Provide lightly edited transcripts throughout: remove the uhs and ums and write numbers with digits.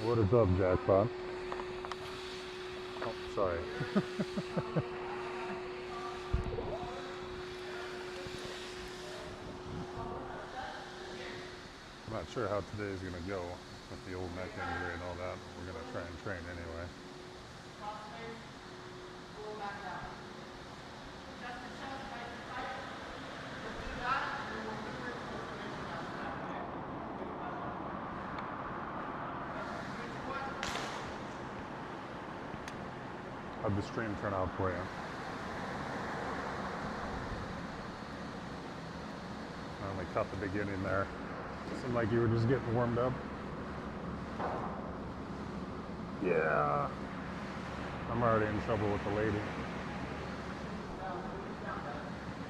What is up, Jackpot? Oh, sorry. I'm not sure how today's going to go with the old neck injury and all that. We're going to try and train anyway. How'd the stream turn out for you? I only caught the beginning there. Seemed like you were just getting warmed up. Yeah. I'm already in trouble with the lady.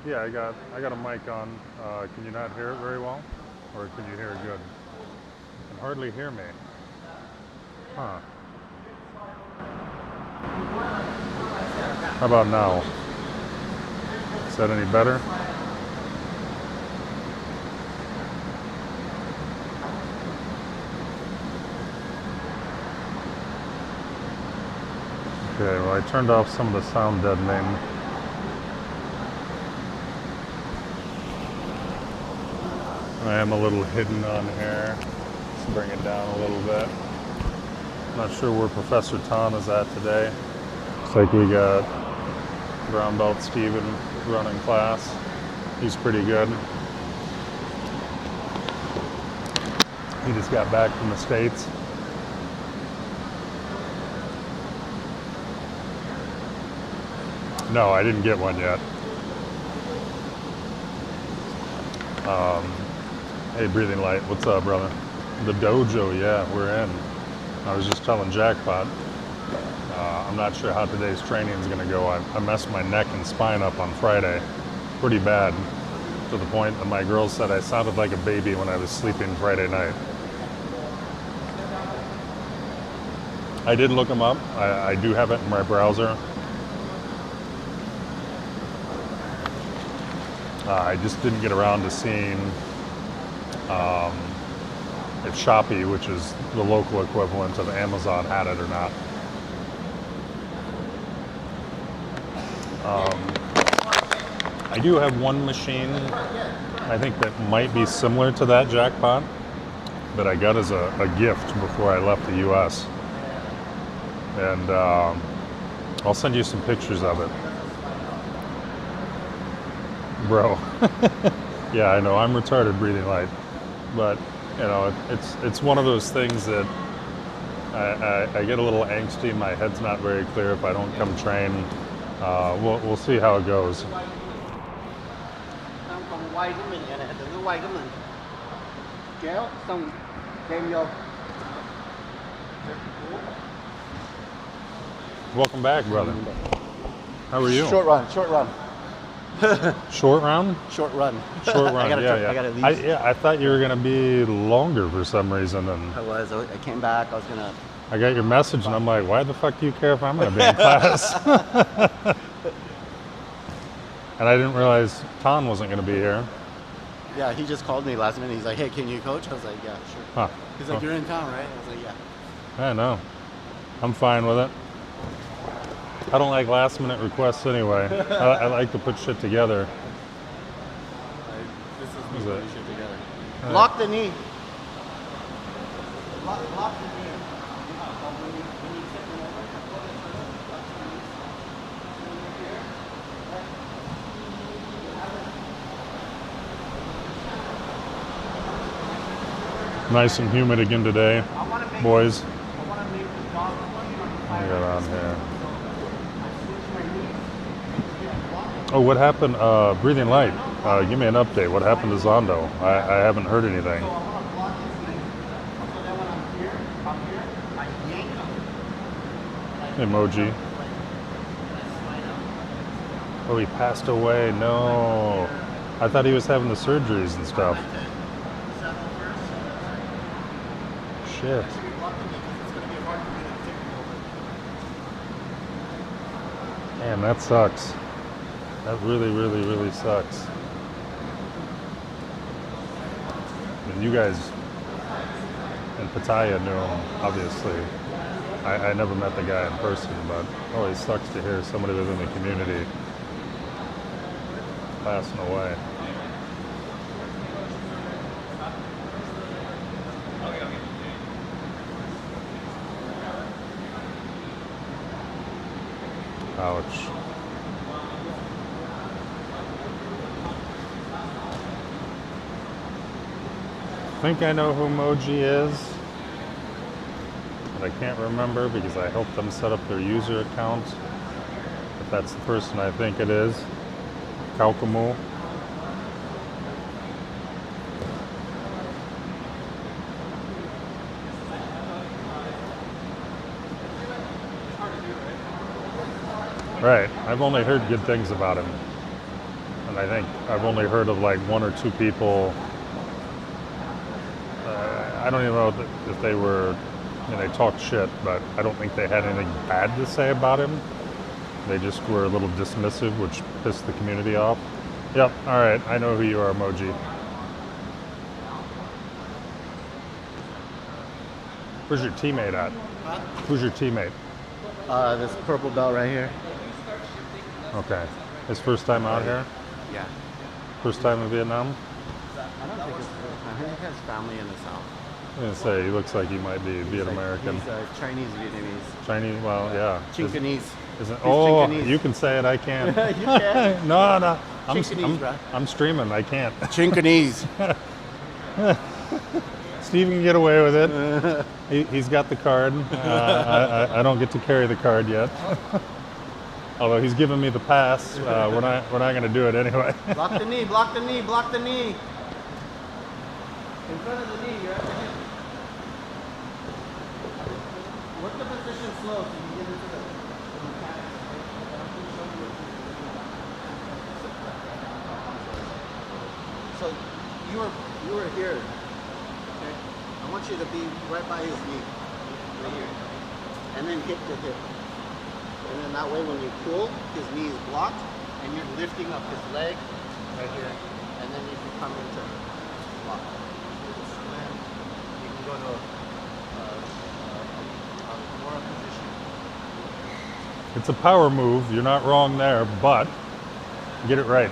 Yeah, I got a mic on. Can you not hear it very well? Or can you hear it good? You can hardly hear me. Huh. How about now? Is that any better? Okay, well I turned off some of the sound deadening. I am a little hidden on here. Let's bring it down a little bit. Not sure where Professor Tan is at today. Looks like we got brown belt Steven running class. He's pretty good. He just got back from the States. No, I didn't get one yet. Hey, Breathing Light, what's up, brother? The dojo, yeah, we're in. I was just telling Jackpot, I'm not sure how today's training is going to go. I messed my neck and spine up on Friday, pretty bad, to the point that my girl said I sounded like a baby when I was sleeping Friday night. I did look them up. I do have it in my browser. I just didn't get around to seeing if Shopee, which is the local equivalent of Amazon, had it or not. I do have one machine, I think that might be similar to that Jackpot, that I got as a gift before I left the US. And I'll send you some pictures of it. Bro, yeah, I know, I'm retarded, Breathing Light, but you know, it's one of those things that I get a little angsty. My head's not very clear if I don't come train. We'll see how it goes. Welcome back, brother. How are you? Short run, short run. Short round? Short run. Short run, yeah. I gotta leave. I thought you were going to be longer for some reason. And I came back, I was gonna... I got your message and I'm like, why the fuck do you care if I'm going to be in class? And I didn't realize Ton wasn't going to be here. Yeah, he just called me last minute. He's like, hey, can you coach? I was like, yeah, sure. Huh. He's like, you're in town, right? I was like, yeah. I know. I'm fine with it. I don't like last minute requests anyway. I like to put shit together. This is me Is putting it? shit together. Right. Lock the knee. Lock the knee. Nice and humid again today, boys. What we got on here? Oh, what happened? Breathing Light, give me an update. What happened to Zondo? I haven't heard anything. Emoji. Oh, he passed away. No. I thought he was having the surgeries and stuff. Shit. Man, that sucks. That really, really, really sucks. And you guys, and Pattaya knew him, obviously. I never met the guy in person, but always sucks to hear somebody within the community passing away. Ouch. I think I know who Moji is, but I can't remember because I helped them set up their user account. If that's the person I think it is, Kaukamu. Right, I've only heard good things about him. And I think I've only heard of like one or two people. I don't even know if they were, they talked shit, but I don't think they had anything bad to say about him. They just were a little dismissive, which pissed the community off. Yep, all right, I know who you are, Moji. Where's your teammate at? Huh? Who's your teammate? This purple belt right here. Okay. His first time out here? Yeah. First time in Vietnam? I don't think it's I think he has family in the south. I'm gonna say he looks like he might be Viet American. He's Chinese Vietnamese. Chinese, well, yeah. Chinkanese. Isn't, He's oh, Chinkanese. you can say it, I can't. You can. No. Chinkanese, bro. I'm streaming, I can't. Chinkanese. Steve can get away with it. He's got the card. I don't get to carry the card yet. Although he's giving me the pass, we're not going to do it anyway. Block the knee, block the knee, block the knee. In front of the knee, you're at the hip. Work the position slow so you get into the mechanics. So you were here. Okay? I want you to be right by his knee. Right here. And then hip to hip. And then that way when you pull, his knee is blocked and you're lifting up his leg right here. And then you can come into lock. You can go to a more position. It's a power move. You're not wrong there, but get it right.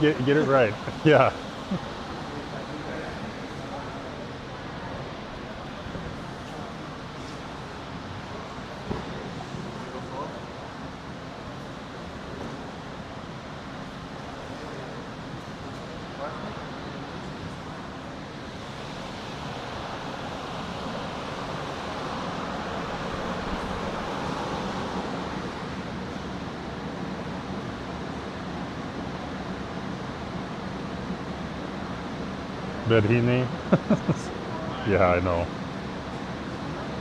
Get it right. Yeah. Bedhini? Yeah, I know.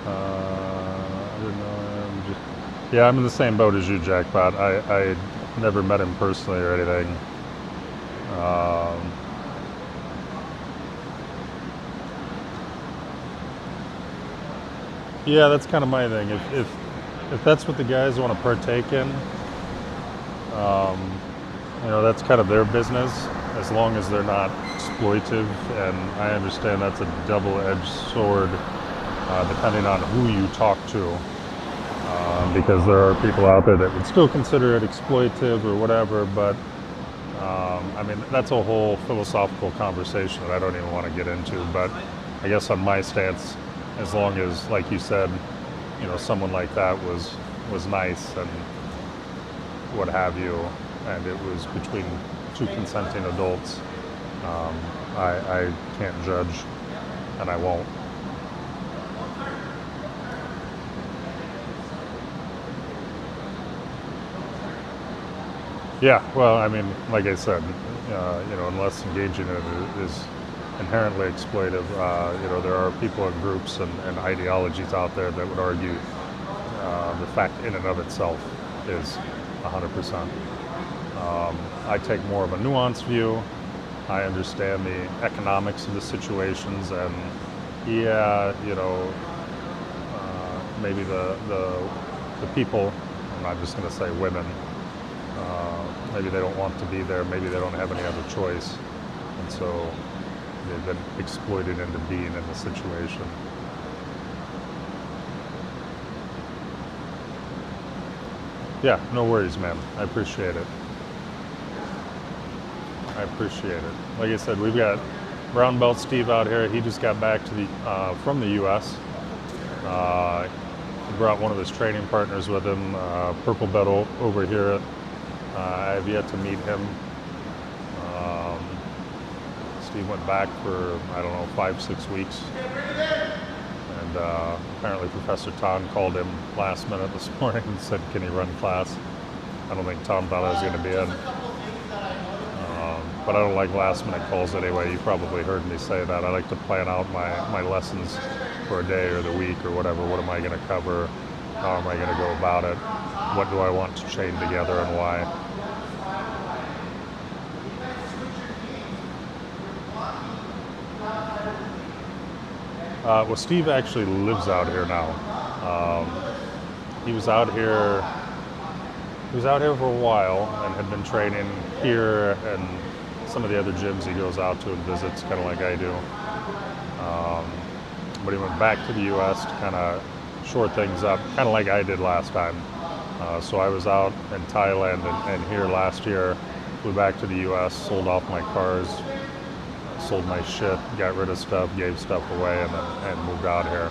I didn't know. Yeah, I'm in the same boat as you, Jackpot. I never met him personally or anything. Yeah, that's kind of my thing. If that's what the guys want to partake in, that's kind of their business, as long as they're not exploitive. And I understand that's a double-edged sword, depending on who you talk to, because there are people out there that would still consider it exploitive or whatever. But that's a whole philosophical conversation that I don't even want to get into. But I guess on my stance, as long as, like you said, someone like that was nice and what have you, and it was between two consenting adults, I can't judge, and I won't. Yeah, well, like I said, unless engaging in it is inherently exploitive, there are people and groups and ideologies out there that would argue the fact in and of itself is 100%. I take more of a nuanced view. I understand the economics of the situations, and maybe the people, I'm not just going to say women, maybe they don't want to be there, maybe they don't have any other choice, and so they've been exploited into being in the situation. Yeah, no worries, man. I appreciate it. I appreciate it. Like I said, we've got brown belt Steve out here. He just got back to the from the U.S. He brought one of his training partners with him, purple belt over here. I have yet to meet him. Steve went back for, I don't know, 5-6 weeks. And apparently Professor Tom called him last minute this morning and said, can he run class? I don't think Tom thought I was going to be in. But I don't like last minute calls anyway. You probably heard me say that. I like to plan out my lessons for a day or the week or whatever. What am I going to cover? How am I going to go about it? What do I want to chain together and why? Well, Steve actually lives out here now. He was out here for a while and had been training here and some of the other gyms he goes out to and visits, kind of like I do. But he went back to the U.S. to kind of shore things up, kind of like I did last time. So I was out in Thailand and here last year, flew back to the U.S., sold off my cars, sold my shit, got rid of stuff, gave stuff away, and moved out here.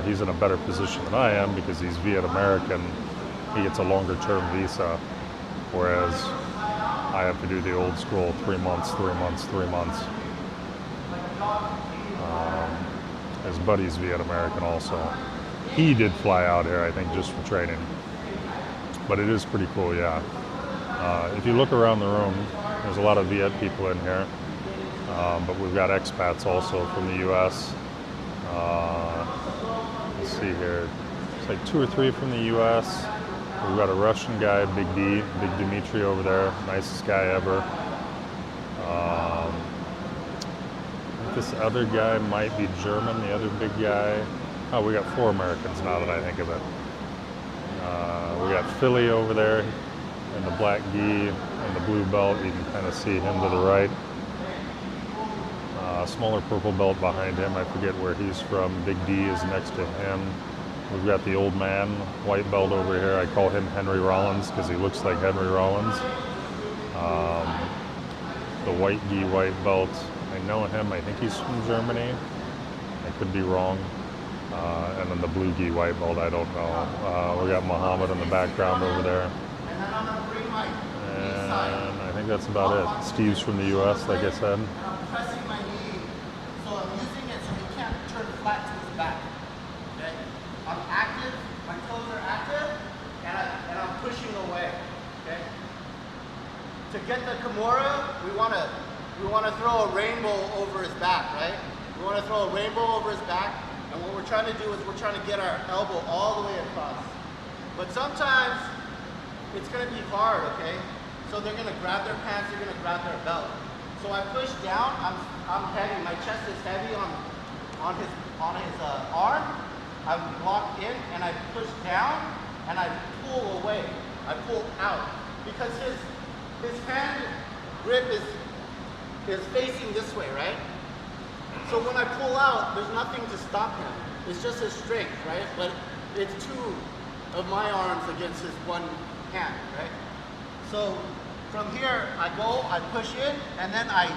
He's in a better position than I am because he's Viet American. He gets a longer term visa, whereas I have to do the old school 3 months, 3 months, 3 months. His buddy's Viet American also. He did fly out here, I think, just for training. But it is pretty cool, yeah. If you look around the room, there's a lot of Viet people in here. But we've got expats also from the U.S. Let's see here. It's like 2 or 3 from the U.S. We've got a Russian guy, Big D, Big Dimitri over there, nicest guy ever. I think this other guy might be German, the other big guy. Oh, we got 4 Americans now that I think of it. We got Philly over there in the black gi and the blue belt. You can kind of see him to the right. Smaller purple belt behind him. I forget where he's from. Big D is next to him. We've got the old man, white belt over here. I call him Henry Rollins because he looks like Henry Rollins. The white gi, white belt. I know him. I think he's from Germany. I could be wrong. And then the blue gi, white belt, I don't know. We got Muhammad in the background over there. And I think that's about it. Steve's from the U.S., like I said. I'm active, my toes are active, and I'm pushing away, okay? To get the Kimura, we want to throw a rainbow over his back, right? We want to throw a rainbow over his back, and what we're trying to do is we're trying to get our elbow all the way across. But sometimes it's going to be hard, okay? So they're going to grab their pants, they're going to grab their belt. So I push down, I'm heavy, my chest is heavy on his arm. I'm locked in and I push down and I pull away. I pull out because his hand grip is facing this way, right? So when I pull out, there's nothing to stop him. It's just his strength, right? But it's 2 of my arms against his one hand, right? So from here, I go, I push in, and then I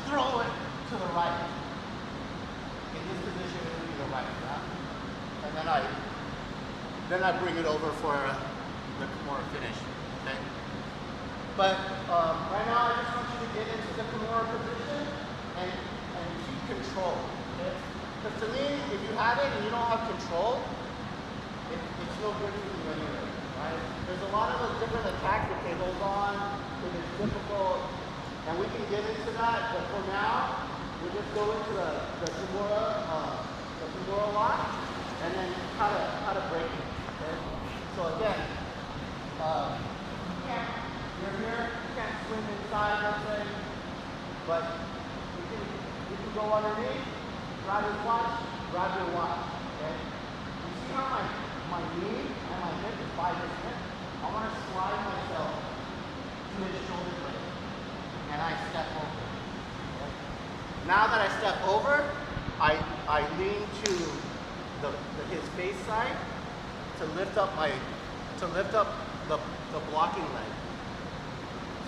throw it to the right. In this position, it would be the right, right? And then I bring it over for the Kimura finish, okay? But right now I just want you to get into the Kimura position and keep control, okay? Because to me, if you have it and you don't have control, it's no good for you anyway, right? There's a lot of those different attacks that they hold on, it is difficult, and we can get into that, but for now, we just go into the Kimura lock, and then how to break it, okay? So again, you're here, you can't swim inside, let's say, but you can go underneath, grab your watch, okay? You see how my knee and my hip is by this hip? I want to slide myself to his shoulder blade, and I step over, okay? Now that I step over, I lean to his face side to lift up the blocking leg.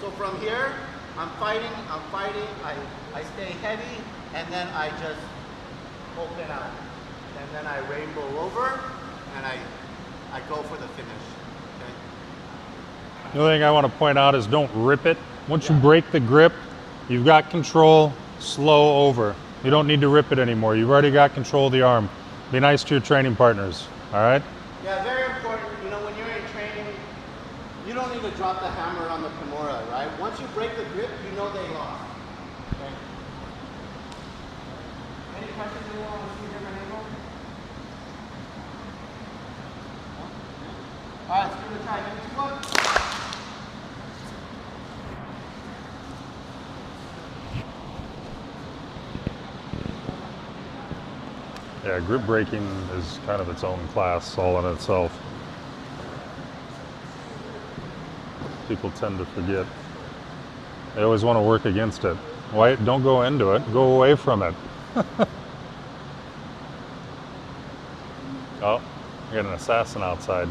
So from here, I'm fighting, I stay heavy, and then I just open out. And then I rainbow over, and I go for the finish. Okay? The only thing I want to point out is don't rip it. Once you break the grip, you've got control, slow over. You don't need to rip it anymore. You've already got control of the arm. Be nice to your training partners, all right? Yeah, very important. You know, when you're in training, you don't need to drop the hammer on the Kimura, right? Once you break the grip, you know they lost. Okay. Any questions anyone want to see different angle? All right, let's give it a try. Next one. Yeah, grip breaking is kind of its own class all in itself. People tend to forget. They always want to work against it. Why? Don't go into it. Go away from it. Oh, you got an assassin outside.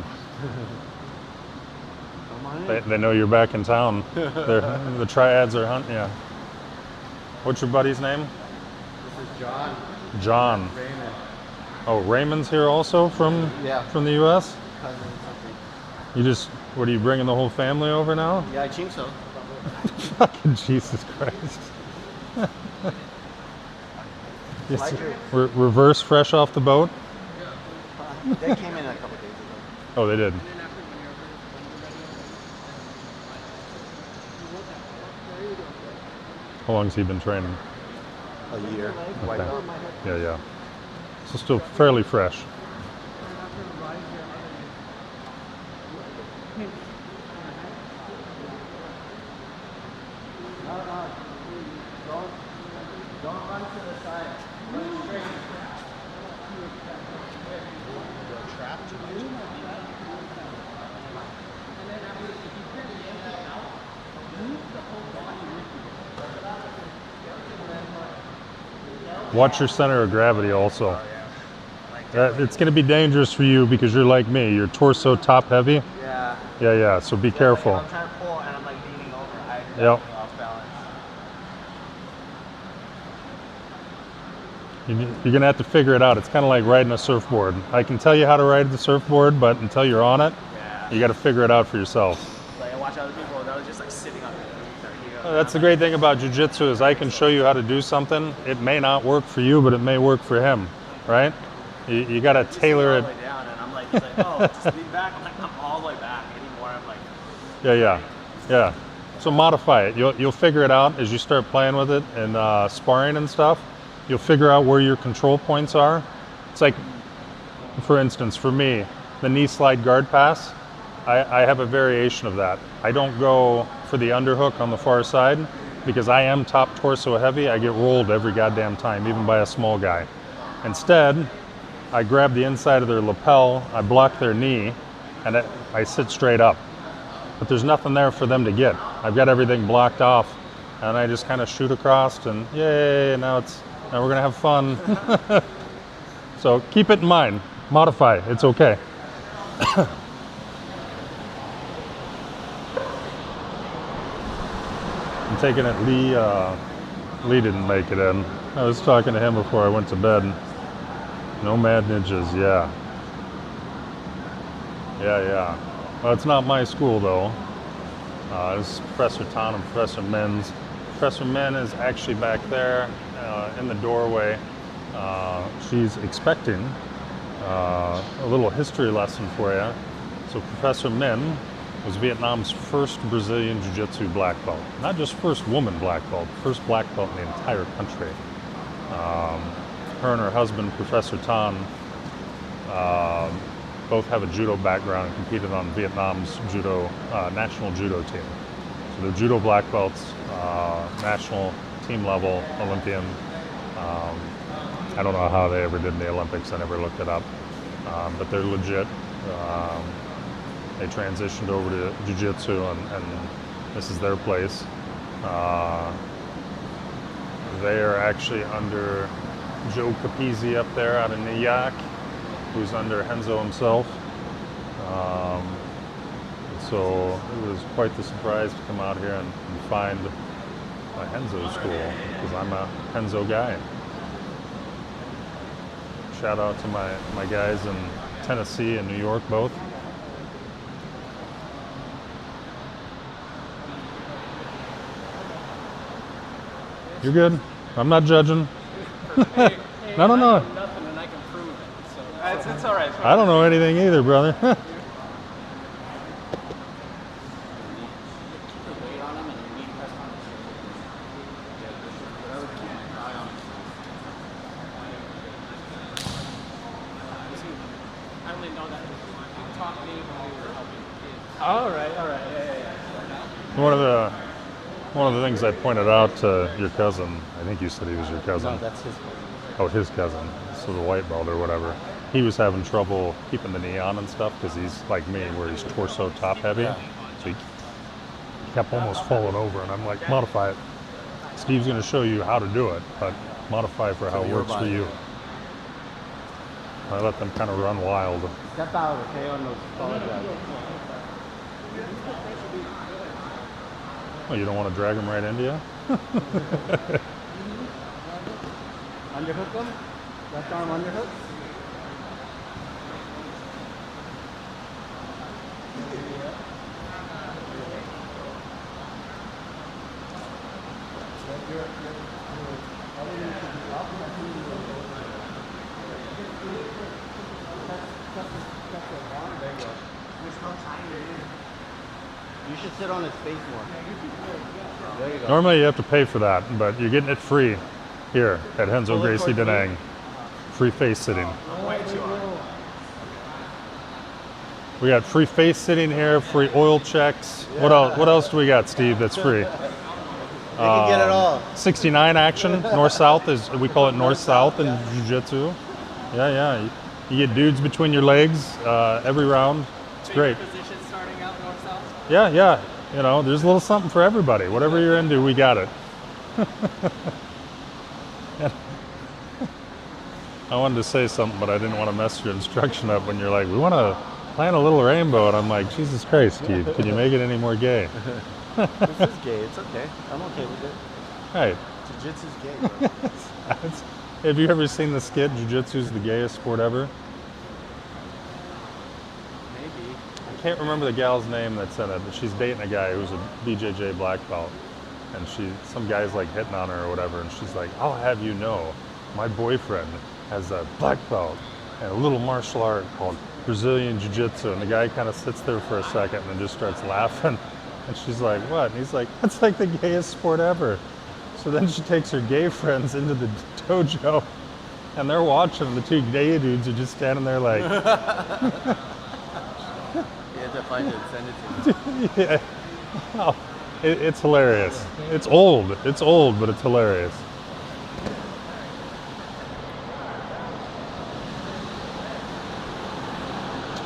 They know you're back in town. The triads are hunting you. What's your buddy's name? This is John. John. Raymond. Oh, Raymond's here also from the U.S.? Cousin, something. You just, what are you bringing the whole family over now? Yeah, I think so. Fucking Jesus Christ. Yes, reverse fresh off the boat? They came in a couple days ago. Oh, they did. How long has he been training? A year. Okay. Yeah. So still fairly fresh. Don't run to the side. Run straight. Trapped. Watch your center of gravity also. It's going to be dangerous for you because you're like me. You're torso top heavy. Yeah. Yeah. So be careful. Like I'm trying to pull and I'm like leaning over. I'm Yep. off balance. You're going to have to figure it out. It's kind of like riding a surfboard. I can tell you how to ride the surfboard, but until you're on it, you got to figure it out for yourself. Like I watch other people that was just like sitting on it. That's the great thing about jiu-jitsu is I can show you how to do something. It may not work for you, but it may work for him, right? You got to tailor it. All the way down, and I'm like, he's like, oh, just lean back. I'm like, I'm all the way back. Anymore, I'm like. Yeah. So modify it. You'll figure it out as you start playing with it and sparring and stuff. You'll figure out where your control points are. It's like, for instance, for me, the knee slide guard pass. I have a variation of that. I don't go for the underhook on the far side because I am top torso heavy. I get rolled every goddamn time, even by a small guy. Instead, I grab the inside of their lapel, I block their knee, and I sit straight up. But there's nothing there for them to get. I've got everything blocked off, and I just kind of shoot across, and yay! Now we're gonna have fun. So keep it in mind. Modify. It's okay. I'm taking it. Lee didn't make it in. I was talking to him before I went to bed. No mad ninjas, yeah. Well, it's not my school though. This is Professor Tan and Professor Men's. Professor Men is actually back there in the doorway. She's expecting a little history lesson for you. So Professor Men was Vietnam's first Brazilian Jiu-Jitsu black belt. Not just first woman black belt, first black belt in the entire country. Her and her husband, Professor Tan, both have a judo background and competed on Vietnam's national judo team. So they're judo black belts, national team level, Olympian. I don't know how they ever did in the Olympics, I never looked it up, but they're legit. They transitioned over to jiu-jitsu and this is their place. They are actually under Joe Capizzi up there out in New York, who's under Renzo himself. So it was quite the surprise to come out here and find a Renzo school, because I'm a Renzo guy. Shout out to my guys in Tennessee and New York both. You're good. I'm not judging. Hey, No. I know nothing and I can prove it. So it's all right. I don't know anything either, brother. Keep the weight on them and your knee pressed on the shoulder. Whatever, keep an eye on I only know that you taught me when we were helping kids. All right. Yeah. One of the things I pointed out to your cousin, I think you said he was your cousin. No, that's his cousin. Oh, his cousin. So the white belt or whatever. He was having trouble keeping the knee on and stuff because he's like me, where he's torso top heavy. Yeah. So he kept almost falling over, and I'm like, modify it. Steve's going to show you how to do it, but modify for how it works for you. I let them kind of run wild. Step out, okay, on those solid guys. Oh, you don't want to drag them right into you? Underhook them. Left arm underhook. You should sit on his face more. There you go. Normally you have to pay for that, but you're getting it free here at Renzo Pull it Gracie towards me. Denang. Free face sitting. We got free face sitting here, free oil checks. What else? What else do we got, Steve? That's free. You can get it all. 69 action, north-south is, we call it north-south in jiu-jitsu. Yeah. You get dudes between your legs every round. It's great. Position starting out north-south. Yeah. You know, there's a little something for everybody. Whatever you're into, we got it. I wanted to say something, but I didn't want to mess your instruction up when you're like, we want to plant a little rainbow. And I'm like, Jesus Christ, Steve, can you make it any more gay? This is gay. It's okay. I'm okay with it. Right. Jiu-jitsu's gay, bro. Have you ever seen the skit, Jiu-Jitsu's the gayest sport ever? Maybe. I can't remember the gal's name that's in it, but she's dating a guy who's a BJJ black belt. And some guy's like hitting on her or whatever, and she's like, I'll have you know, my boyfriend has a black belt and a little martial art called Brazilian Jiu-Jitsu. And the guy kind of sits there for a second and then just starts laughing. And she's like, what? And he's like, that's like the gayest sport ever. So then she takes her gay friends into the dojo, and they're watching. The two gay dudes are just standing there like, You have to find it and send it to me. yeah. Oh, it's hilarious. It's old, but it's hilarious.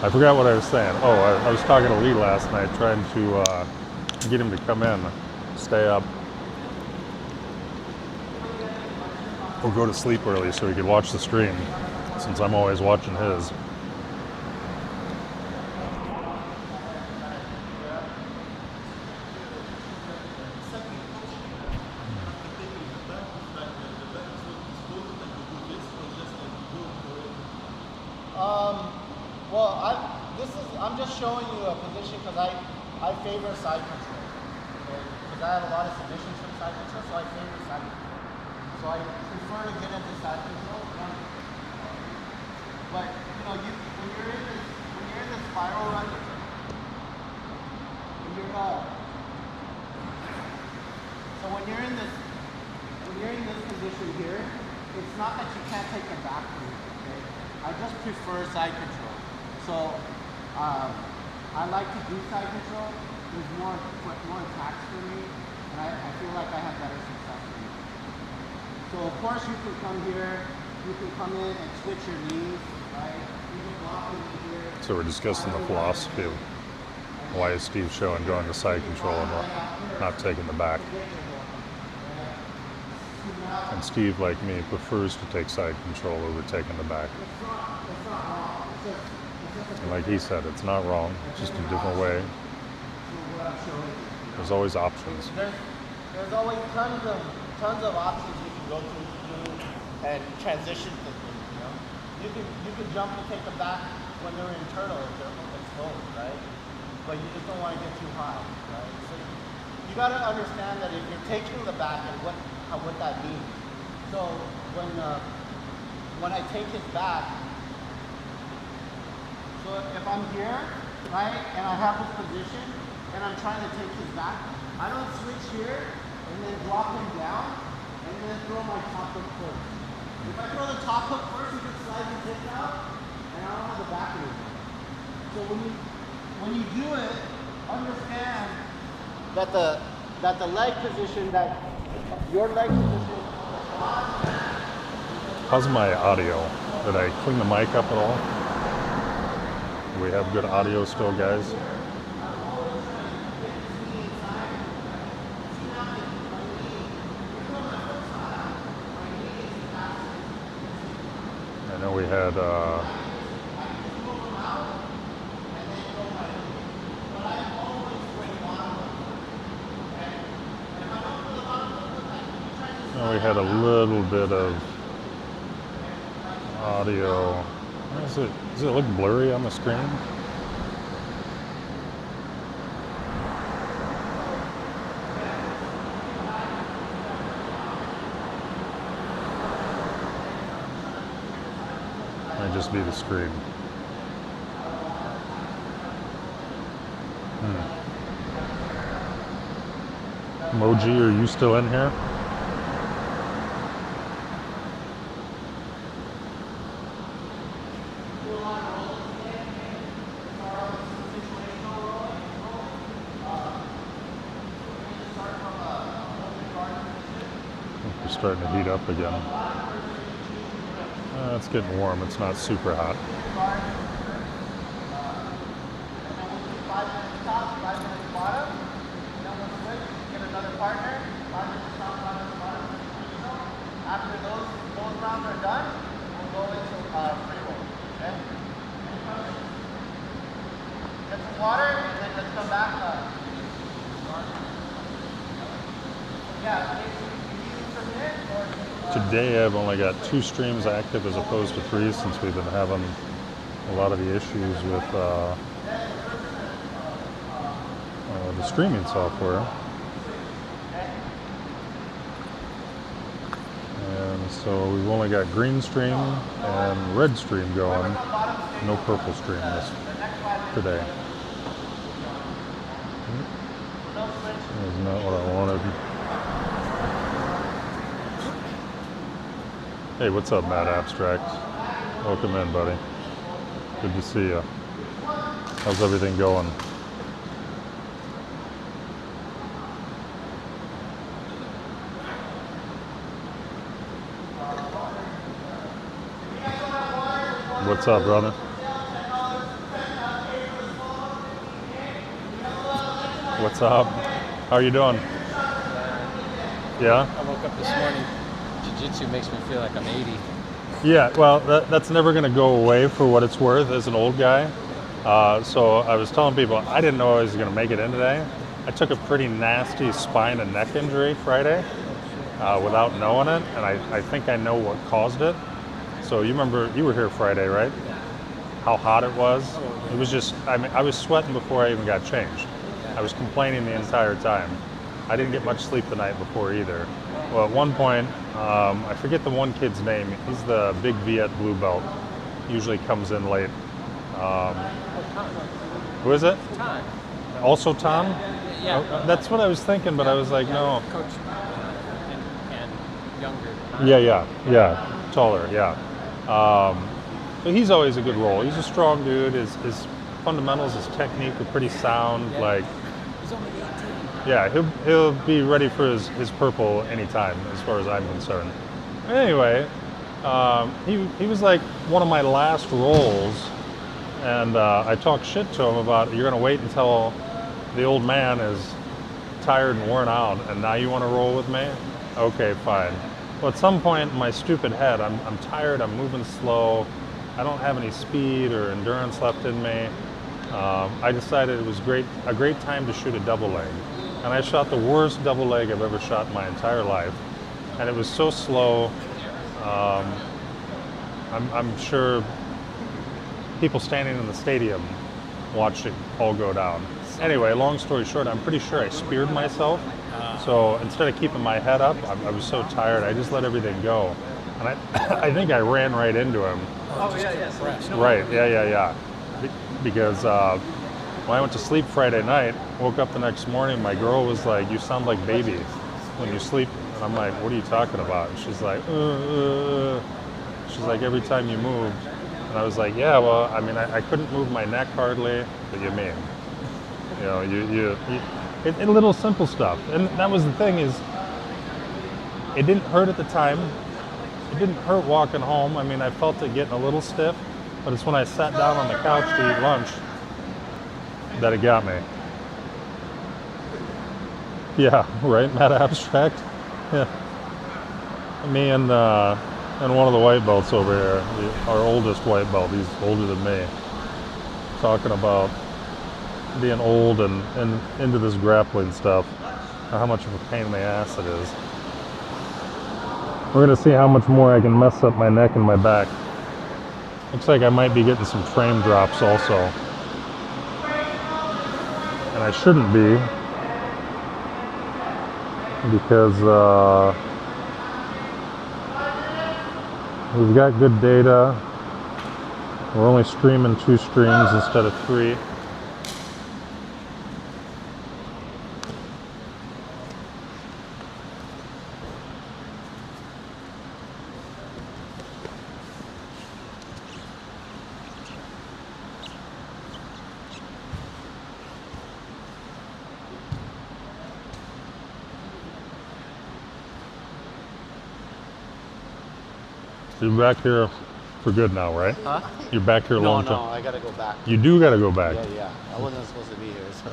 I forgot what I was saying. Oh, I was talking to Lee last night, trying to get him to come in, stay up, or go to sleep early so he could watch the stream, since I'm always watching his. Well, I'm just showing you a position because I favor side control. Because I have a lot of submissions from side control, so I favor side control. So I prefer to get into side control. But when you're in this spiral run, when you're in this position here, it's not that you can't take the back move. Okay? I just prefer side control. So I like to do side control. There's more attacks for me, and I feel like I have better success with it. So of course you can come here, you can come in and switch your knees, right? You can block over here. So we're discussing the philosophy of why is Steve showing going to side control and not taking the back. And Steve, like me, prefers to take side control over taking the back. And like he said, it's not wrong, it's just a different way. There's always options. There's always tons of options you can go to and transition to things, you know? You can jump and take them back when they're in turtle if they're exposed, right? But you just don't want to get too high, right? So you got to understand that if you're taking the back and what that means. So when I take his back, so if I'm here, right, and I have this position, and I'm trying to take his back, I don't switch here and then drop him down and then throw my top hook first. If I throw the top hook first, he can slide his hip out, and I don't have the back anymore. So when you do it, understand that the leg position, that your leg position. How's my audio? Did I clean the mic up at all? Do we have good audio still, guys? I know we had a little bit of audio. Does it look blurry on the screen? Might just be the screen. Moji, are you still in here? We're starting to heat up again. It's getting warm. It's not super hot. 5 minutes top, 5 minutes bottom. Then we'll switch, get another partner. 5 minutes top, 5 minutes bottom. After those rounds are done, we'll go into free roll. Okay? Get some water, and then let's come back. Today I've only got 2 streams active as opposed to 3 since we've been having a lot of the issues with the streaming software. And so we've only got green stream and red stream going, no purple stream today. That's not what I wanted. Hey, what's up, Matt Abstract? Welcome in, buddy. Good to see you. How's everything going? What's up, brother? What's up? How are you doing? Yeah? I woke up this morning. Jiu-jitsu makes me feel like I'm 80. Yeah, well, that's never going to go away for what it's worth as an old guy. So I was telling people, I didn't know I was going to make it in today. I took a pretty nasty spine and neck injury Friday without knowing it, and I think I know what caused it. So you remember, you were here Friday, right? How hot it was? It was just, I mean, I was sweating before I even got changed. I was complaining the entire time. I didn't get much sleep the night before either. Well, at one point, I forget the one kid's name. He's the big Viet blue belt. Usually comes in late. Who is it? Time. Also Tom? Yeah. Oh, that's what I was thinking, but I was like, no. Coach and younger. Yeah. Taller, yeah. But he's always a good role. He's a strong dude. His fundamentals, his technique are pretty sound. Yeah. Like, He's only 18. yeah, he'll be ready for his purple anytime, as far as I'm concerned. Anyway, he was like one of my last rolls, and I talked shit to him about, you're gonna wait until the old man is tired and worn out, and now you want to roll with me? Okay, fine. Well, at some point in my stupid head, I'm tired, I'm moving slow, I don't have any speed or endurance left in me. I decided it was a great time to shoot a double leg. And I shot the worst double leg I've ever shot in my entire life. And it was so slow. I'm sure people standing in the stadium watched it all go down. Anyway, long story short, I'm pretty sure I speared myself. So instead of keeping my head up, I was so tired, I just let everything go. And I think I ran right into him. Oh, yeah. So, Right, yeah. Because when I went to sleep Friday night, woke up the next morning, my girl was like, "You sound like baby when you sleep." And I'm like, "What are you talking about?" And she's like, She's like, "Every time you moved." And I was like, "Yeah, well, I mean, I couldn't move my neck hardly, but you mean, you know, it little simple stuff." And that was the thing is, it didn't hurt at the time. It didn't hurt walking home. I mean, I felt it getting a little stiff, but it's when I sat down on the couch to eat lunch that it got me. Yeah, right, Matt Abstract. Yeah. Me and one of the white belts over here, our oldest white belt, he's older than me, talking about being old and into this grappling stuff, and how much of a pain in the ass it is. We're gonna see how much more I can mess up my neck and my back. Looks like I might be getting some frame drops also. And I shouldn't be, because we've got good data. We're only streaming 2 streams instead of 3. You're back here for good now, right? Huh? You're back here a long No, time. I gotta go back. You do got to go back. Yeah. I wasn't supposed to be here, so.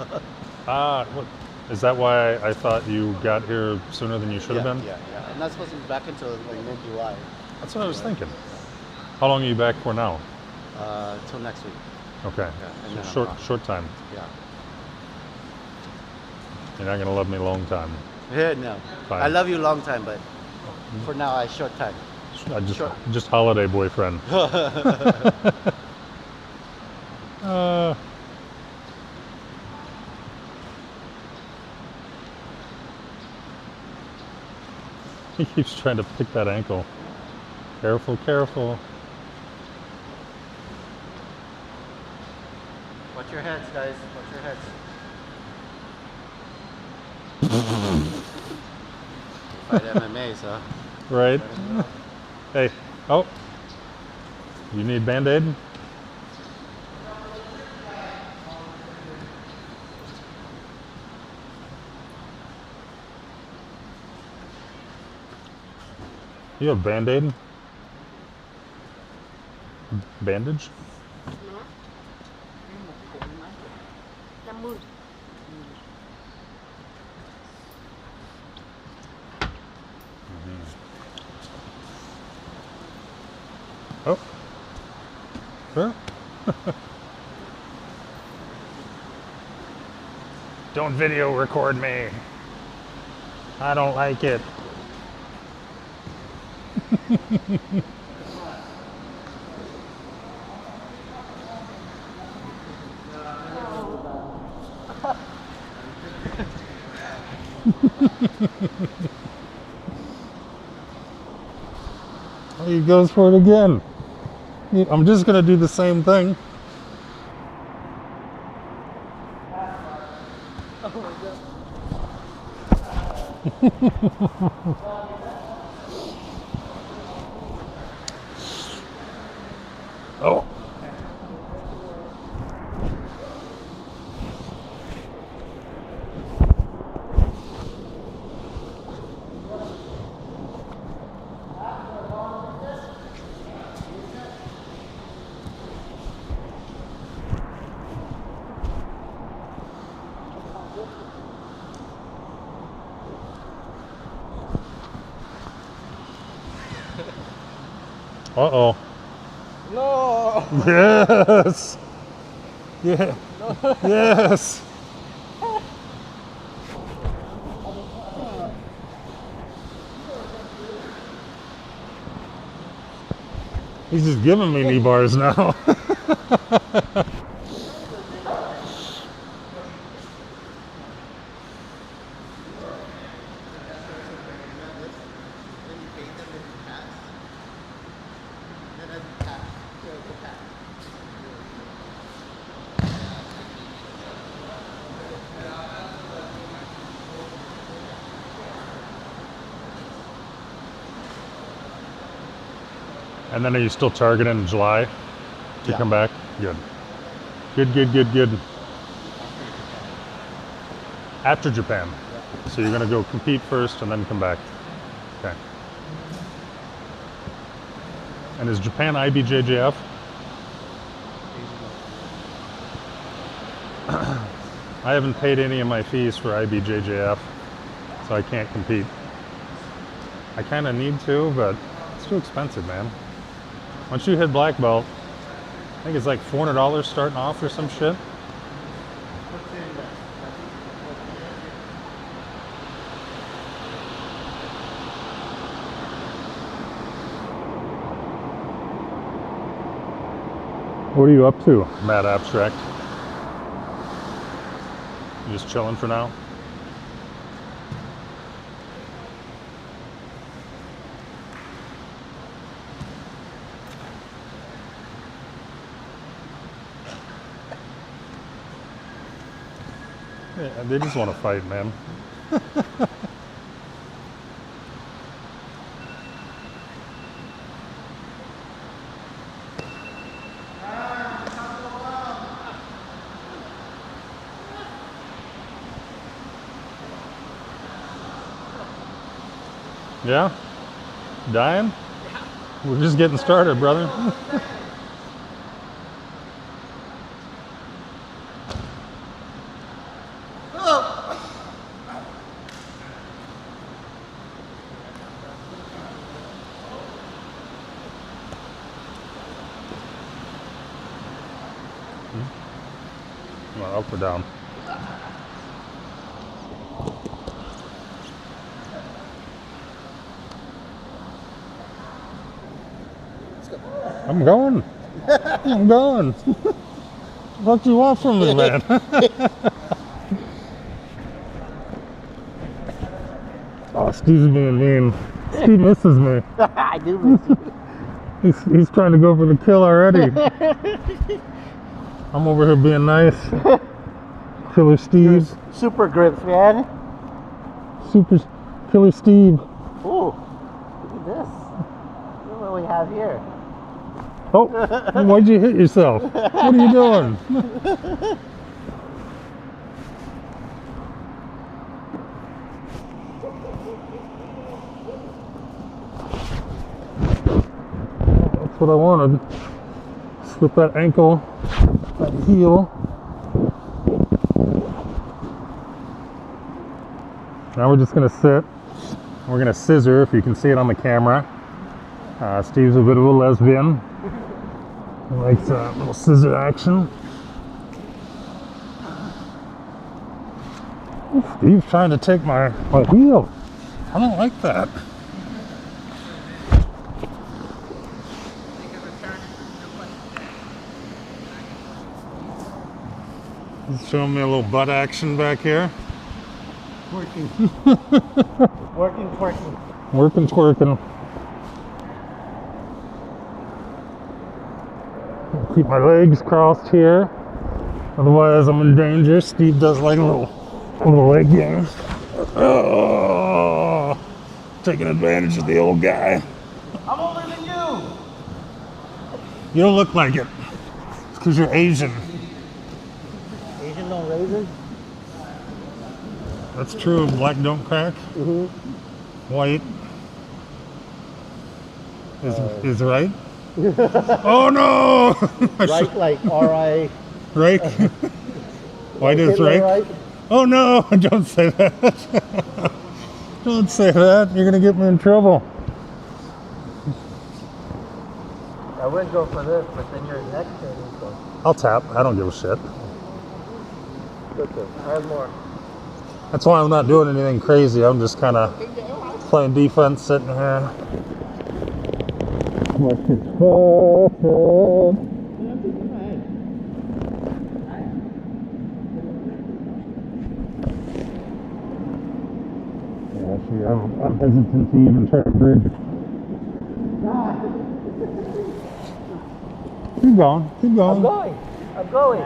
What, is that why I thought you got here sooner than you should have been? Yeah. I'm not supposed to be back until like mid-July. That's what I was thinking. How long are you back for now? Till next week. Okay. Yeah, and then I'm So off. short time. Yeah. You're not gonna love me long time. Yeah, no. Fine. I love you long time, but for now, I short time. Sure. Just holiday boyfriend. He keeps trying to pick that ankle. Careful, careful. Watch your heads, guys. Watch your heads. Fight MMA, so. Right. Hey. Oh. You need Band-Aid? You have Band-Aid? Bandage? Oh. Sure. Don't video record me. I don't like it. He goes for it again. I'm just gonna do the same thing. Oh. Uh-oh. No. Yes. Yeah. Yes. He's just giving me knee bars now. And then are you still targeting in July to come back? Good. Good. After Japan. So you're going to go compete first and then come back. Okay. And is Japan IBJJF? I haven't paid any of my fees for IBJJF, so I can't compete. I kind of need to, but it's too expensive, man. Once you hit black belt, I think it's like $400 starting off or some shit. What are you up to, Mad Abstract? You just chilling for now? Yeah, they just want to fight, man. Yeah? Dying? We're just getting started, brother. Come on, up or down? I'm going. I'm going. What do you want from me, man? Oh, Steve's being mean. Steve misses me. I do miss you. He's trying to go for the kill already. I'm over here being nice. Killer Steve. Super grips, man. Super Killer Steve. Ooh, look at this. Look what we have here. Oh, why'd you hit yourself? What are you doing? That's what I wanted. Slip that ankle, that heel. Now we're just gonna sit. We're gonna scissor, if you can see it on the camera. Steve's a bit of a lesbian. He likes a little scissor action. Steve's trying to take my heel. I don't like that. He's showing me a little butt action back here. Working. Working, twerking. Working, twerking. Keep my legs crossed here. Otherwise, I'm in danger. Steve does like a little leg game. Oh, taking advantage of the old guy. I'm older than you. You don't look like it. It's because you're Asian. Asian don't raisin? That's true. Black don't crack. Mm-hmm. White is right. Oh no! Right, like R-I. Right? White is right. Oh no! Don't say that. Don't say that. You're gonna get me in trouble. I would go for this, but then your neck turns. So. I'll tap. I don't give a shit. Okay. I have more. That's why I'm not doing anything crazy. I'm just kind of playing defense, sitting here. I'm hesitant to even try to bridge. Keep going. Keep going. I'm going. I'm going.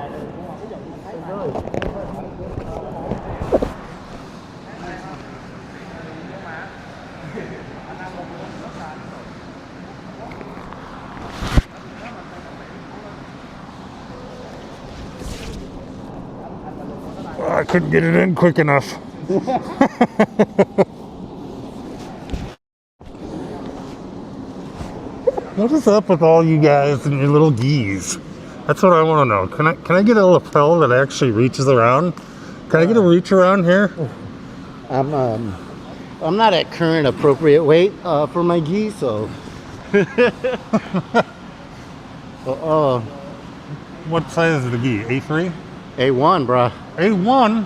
Oh, I couldn't get it in quick enough. What is up with all you guys and your little geese? That's what I want to know. Can I get a lapel that actually reaches around? Can I get a reach around here? I'm not at current appropriate weight for my gi, so. What size is the gi? A3? A1, bruh. A1?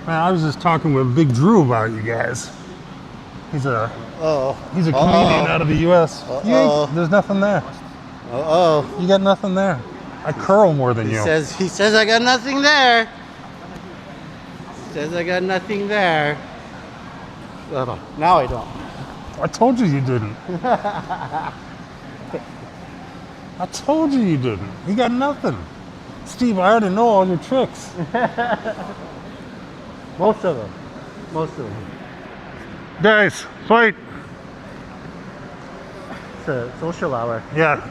Man, I was just talking with Big Drew about you guys. He's a comedian out of the U.S. There's nothing there. You got nothing there. I curl more than you. He says I got nothing there. Says I got nothing there. Now I don't. I told you didn't. I told you didn't. You got nothing. Steve, I already know all your tricks. Most of them. Guys, fight. It's a social hour. Yeah.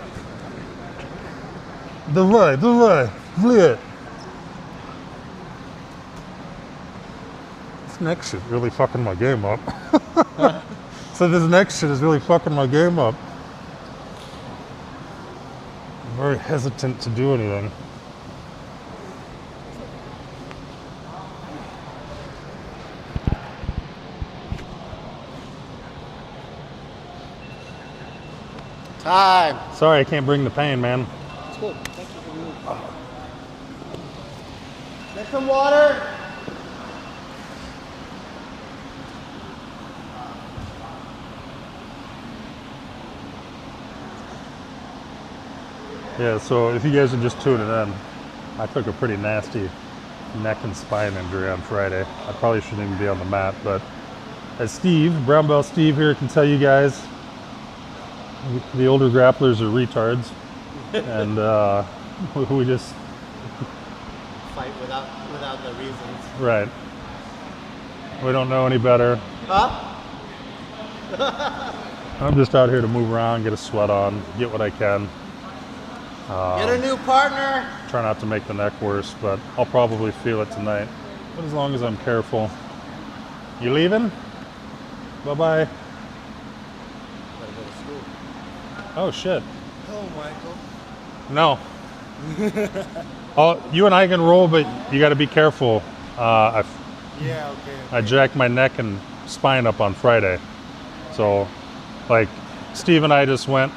Давай, влет. This next shit really fucking my game up. So this next shit is really fucking my game up. I'm very hesitant to do anything. Time. Sorry, I can't bring the pain, man. It's good. Thank you for moving. Get some water. Yeah, so if you guys are just tuning in, I took a pretty nasty neck and spine injury on Friday. I probably shouldn't even be on the mat, but as Steve, Brown Belt Steve here, can tell you guys, the older grapplers are retards, and we just Fight without the reasons. right. We don't know any better. Huh? I'm just out here to move around, get a sweat on, get what I can. Get a new partner. Try not to make the neck worse, but I'll probably feel it tonight. But as long as I'm careful. You leaving? Bye-bye. Gotta go to school. Oh, shit. Oh, Michael. No. Oh, you and I can roll, but you got to be careful. Yeah, okay. I jacked my neck and spine up on Friday. So, like, Steve and I just went,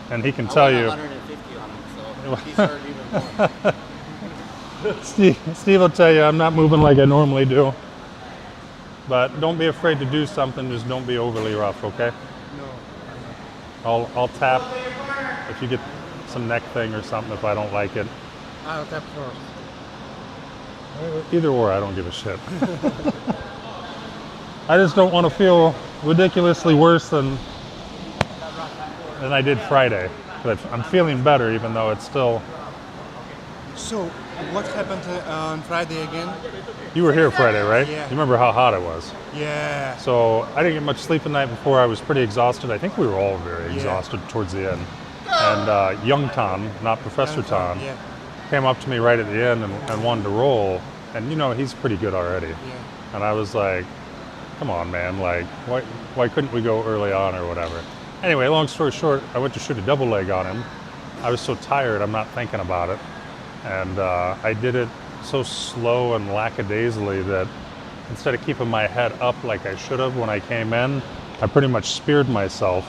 and he can tell you. 150 on him, so he's hurt even more. Steve will tell you I'm not moving like I normally do. But don't be afraid to do something, just don't be overly rough, okay? No. I'll tap if you get some neck thing or something if I don't like it. I'll tap first. Either or, I don't give a shit. I just don't want to feel ridiculously worse than I did Friday. But I'm feeling better, even though it's still. So, what happened on Friday again? You were here Friday, right? Yeah. You remember how hot it was? Yeah. So I didn't get much sleep the night before. I was pretty exhausted. I think we were all very exhausted towards the end. And young Ton, not Professor Ton, Yeah. came up to me right at the end and wanted to roll. And you know, he's pretty good already. Yeah. And I was like, come on, man, like, why couldn't we go early on or whatever? Anyway, long story short, I went to shoot a double leg on him. I was so tired, I'm not thinking about it. And I did it so slow and lackadaisically that instead of keeping my head up like I should have when I came in, I pretty much speared myself.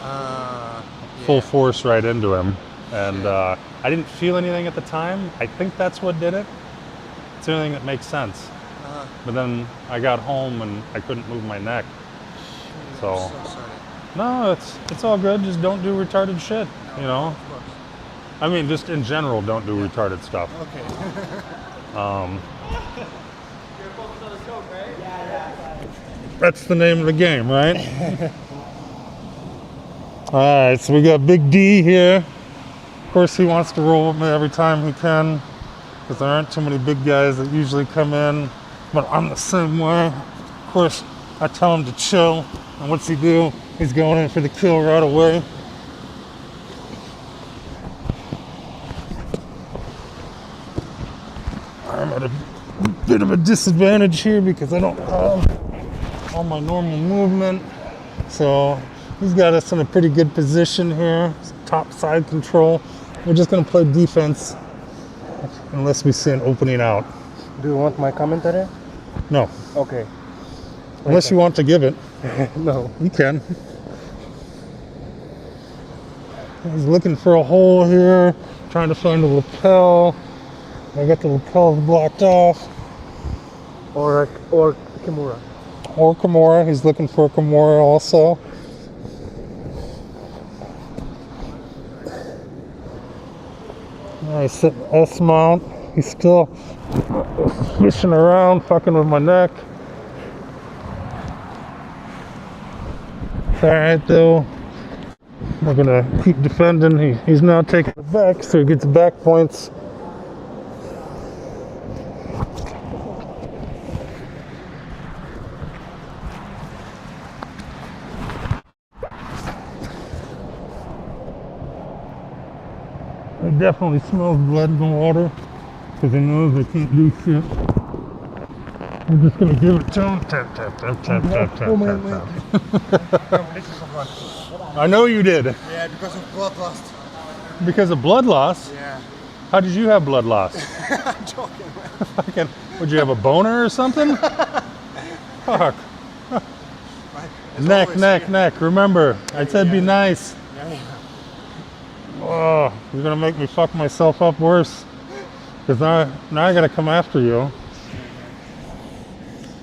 full force right into him. And I didn't feel anything at the time. I think that's what did it. It's the only thing that makes sense. But then I got home and I couldn't move my neck. So, So sorry. no, it's all good. Just don't do retarded shit, you know? Of course. I mean, just in general, don't do retarded stuff. Okay. That's the name of the game, right? All right, so we got Big D here. Of course, he wants to roll with me every time he can, because there aren't too many big guys that usually come in. But I'm the same way. Of course, I tell him to chill, and what's he do? He's going in for the kill right away. I'm at a bit of a disadvantage here because I don't have all my normal movement. So he's got us in a pretty good position here. Top side control. We're just going to play defense unless we see an opening out. Do you want my commentary? No. Okay. Unless you want to give it. No. You can. He's looking for a hole here, trying to find a lapel. I got the lapels blocked off. Or Kimura. Or Kimura. He's looking for a Kimura also. I sit S mount. He's still fishing around, fucking with my neck. It's alright though. We're gonna keep defending. He's now taking it back, so he gets back points. He definitely smells blood in the water because he knows I can't do shit. I'm just gonna give it to him. Tap, tap, tap, tap, tap, tap, tap, tap. This is a blood. I know you did. Yeah, because of blood lost. Because of blood loss? Yeah. How did you have blood loss? I'm joking, man. Fucking, would you have a boner or something? Fuck. It's Neck, always neck, here. neck. Remember, I said be nice. Yeah. Oh, you're gonna make me fuck myself up worse. Because now I gotta come after you.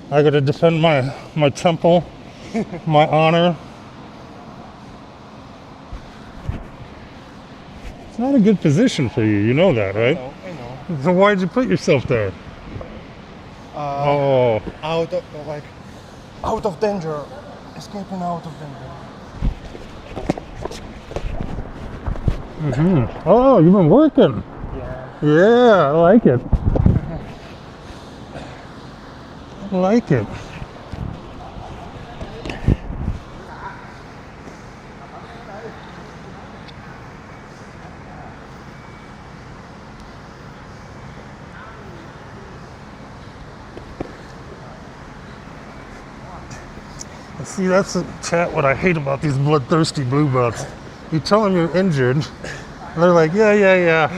I gotta defend my temple, my honor. It's not a good position for you, you know that, right? I know. So why'd you put yourself there? Oh, Out of danger. Escaping out of danger. oh, you've been working. Yeah. Yeah, I like it. I like it. See, that's a chat what I hate about these bloodthirsty blue belts. You tell them you're injured, and they're like, yeah.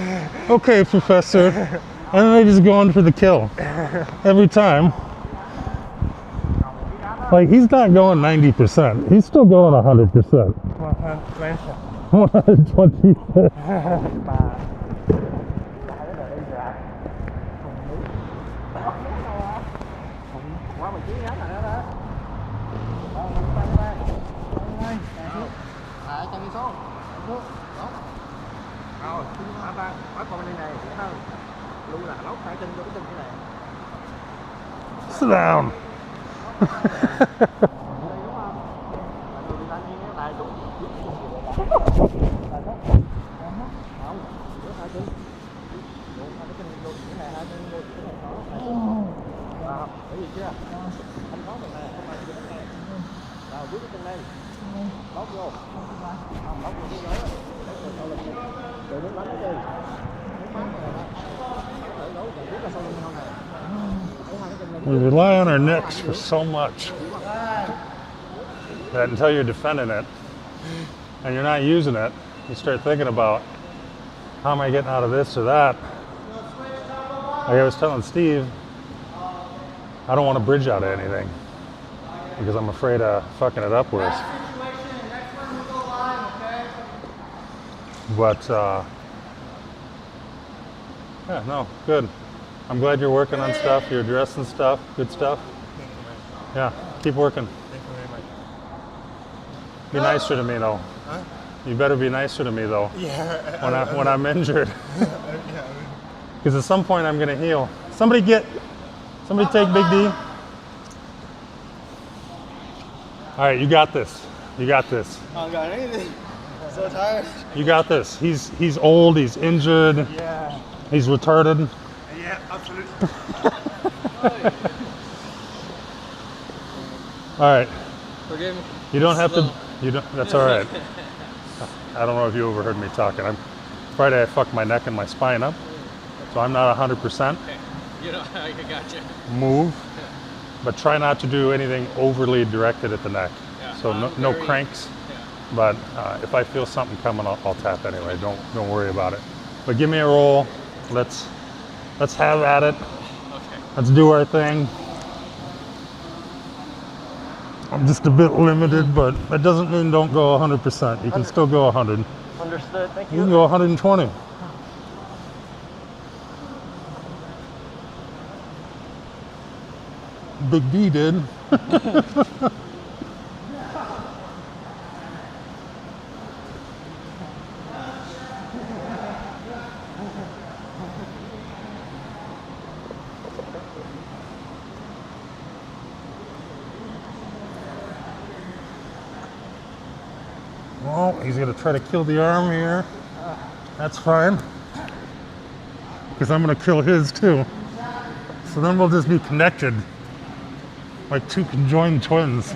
Okay, professor. And then they just go on for the kill. Every time. Like, he's not going 90%. He's still going 100%. 120%. Cho đi xuống. Xuống. Rồi, ba bắt con bên này dễ hơn. Lưu là lóc hai chân vô cái chân thế này. Sit down. Bởi vì chưa? Anh có mình này, không phải chân này. Rồi, bước cái chân đây. Bóp vô. Không, bóp vô cái gối. Rồi sau lưng. Rồi nước bắn cái gì? Nước bắn này đó. Rồi gối, rồi bước ra sau lưng không này. We rely on our necks for so much that until you're defending it and you're not using it, you start thinking about how am I getting out of this or that. Like I was telling Steve, I don't want to bridge out of anything because I'm afraid of fucking it up worse. but yeah, no, good. I'm glad you're working on stuff. You're addressing stuff. Good stuff. Thank you, man. Yeah, keep working. Thank you very much. Be nicer to me though. Huh? You better be nicer to me though Yeah. when I'm injured, Yeah. because at some point I'm gonna heal. Somebody take Big D. All right, you got this. You got this. I don't got anything. So tired. You got this. He's old. He's injured. Yeah. He's retarded. Yeah, absolutely. All right. Forgive me. You don't have Slow. to. You don't. That's all right. I don't know if you overheard me talking. Friday I fucked my neck and my spine up, so I'm not 100%. Okay. You know, I gotcha. Move, but try not to do anything overly directed at the neck. Yeah, So no very- cranks. Yeah. But if I feel something coming, I'll tap anyway. Don't worry about it. But give me a roll. Let's have at it. Okay. Let's do our thing. I'm just a bit limited, but that doesn't mean don't go 100%. You can still go 100. Understood. Thank You you. can go 120. Big D did. Well, he's gonna try to kill the arm here. That's fine. Because I'm gonna kill his too. So then we'll just be connected. Like two conjoined twins.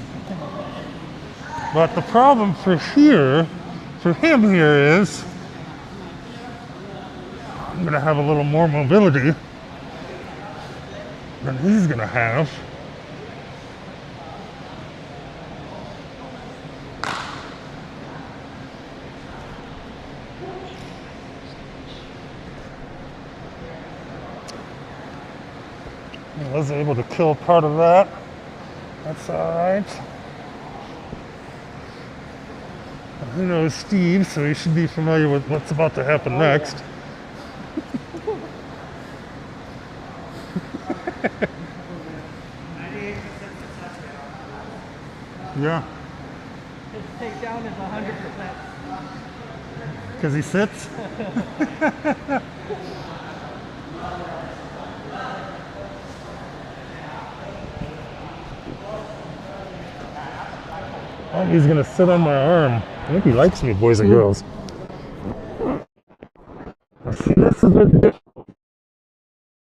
But the problem for him here is, I'm gonna have a little more mobility than he's gonna have. I was able to kill part of that. That's all right. Who knows Steve, so he should be familiar with what's about to happen next. Yeah, His takedown is 100%. because he sits. Oh, he's gonna sit on my arm. I think he likes me, boys and girls. See, this is what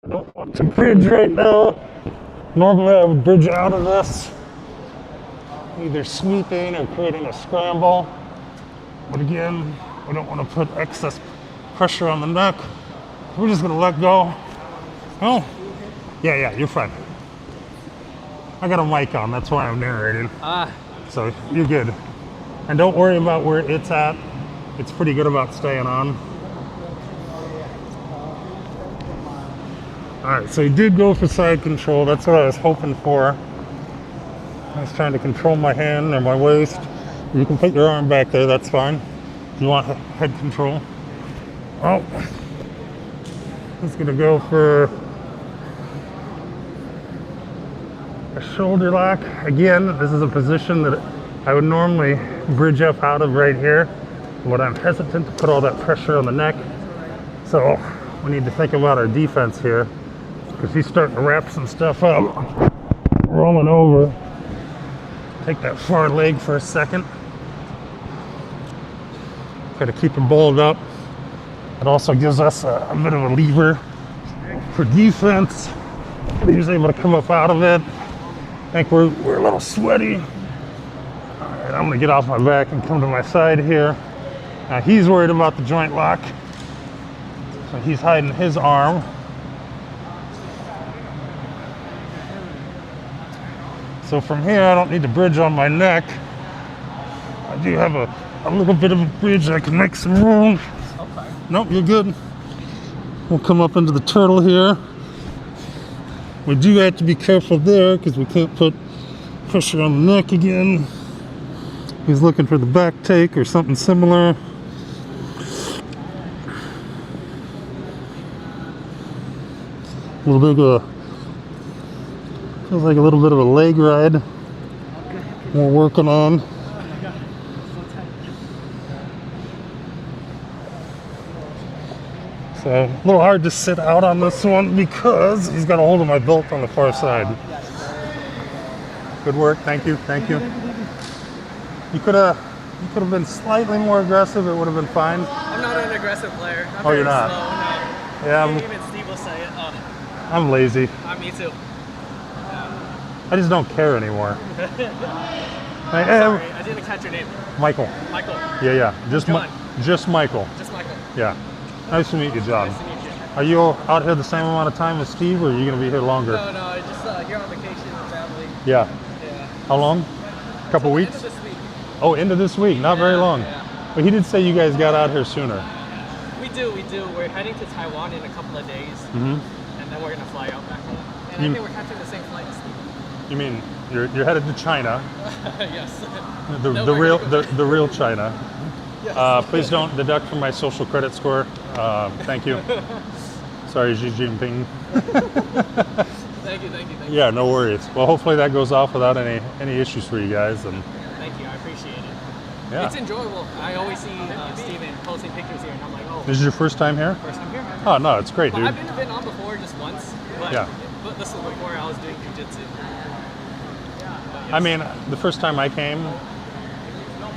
I don't want to bridge right now. Normally I would bridge out of this, either sweeping or creating a scramble. But again, we don't want to put excess pressure on the neck. We're just gonna let go. Oh, yeah, you're fine. I got a mic on, that's why I'm narrating. So you're good. And don't worry about where it's at. It's pretty good about staying on. All right, so he did go for side control. That's what I was hoping for. I was trying to control my hand or my waist. You can put your arm back there, that's fine. If you want head control. Oh, he's gonna go for a shoulder lock. Again, this is a position that I would normally bridge up out of right here, but I'm hesitant to put all that pressure on the neck. So we need to think about our defense here, because he's starting to wrap some stuff up. Rolling over. Take that far leg for a second. Try to keep him balled up. It also gives us a bit of a lever for defense. He was able to come up out of it. I think we're a little sweaty. All right, I'm gonna get off my back and come to my side here. Now he's worried about the joint lock, so he's hiding his arm. So from here, I don't need to bridge on my neck. I do have a little bit of a bridge. I can make some room. Okay. Nope, you're good. We'll come up into the turtle here. We do have to be careful there because we can't put pressure on the neck again. He's looking for the back take or something similar. little bit of feels like a little bit of a leg ride we're working on. So a little hard to sit out on this one because he's got a hold of my belt on the far side. Good work, thank you, thank you. You could have been slightly more aggressive. It would have been fine. I'm not an aggressive player. I'm Oh, you're very not? slow, no. Yeah, Even Steve will say it. I'm lazy. Me too. I just don't care anymore. Like, Sorry, I didn't catch your name. Michael. Michael. Yeah. Just John. just Michael. Just Michael. Yeah. Nice to meet you, John. Nice to meet you. Are you out here the same amount of time as Steve, or are you going to be here longer? No, I just here on vacation with family. Yeah. Yeah. How long? A couple weeks? End of this week. Oh, end of this week. Not very long. Yeah. But he did say you guys got out here sooner. We do. We're heading to Taiwan in a couple of days, Mm-hmm. and then we're gonna fly out back home. And I think we're catching the same flight as Steve. You mean you're headed to China? Yes. The No, real we're the real China. Yes. Please don't deduct from my social credit score. Thank you. Sorry, Xi Jinping. Thank you. Yeah, no worries. Well, hopefully that goes off without any issues for you guys. And Thank you. I appreciate it. yeah, It's enjoyable. I always see Steven posting pictures here, and I'm like, oh, this is your first time here? first time here. Oh no, it's great, But dude. I've been to Vietnam before, just once. But, Yeah. but this was before I was doing jiu-jitsu. I mean, the first time I came,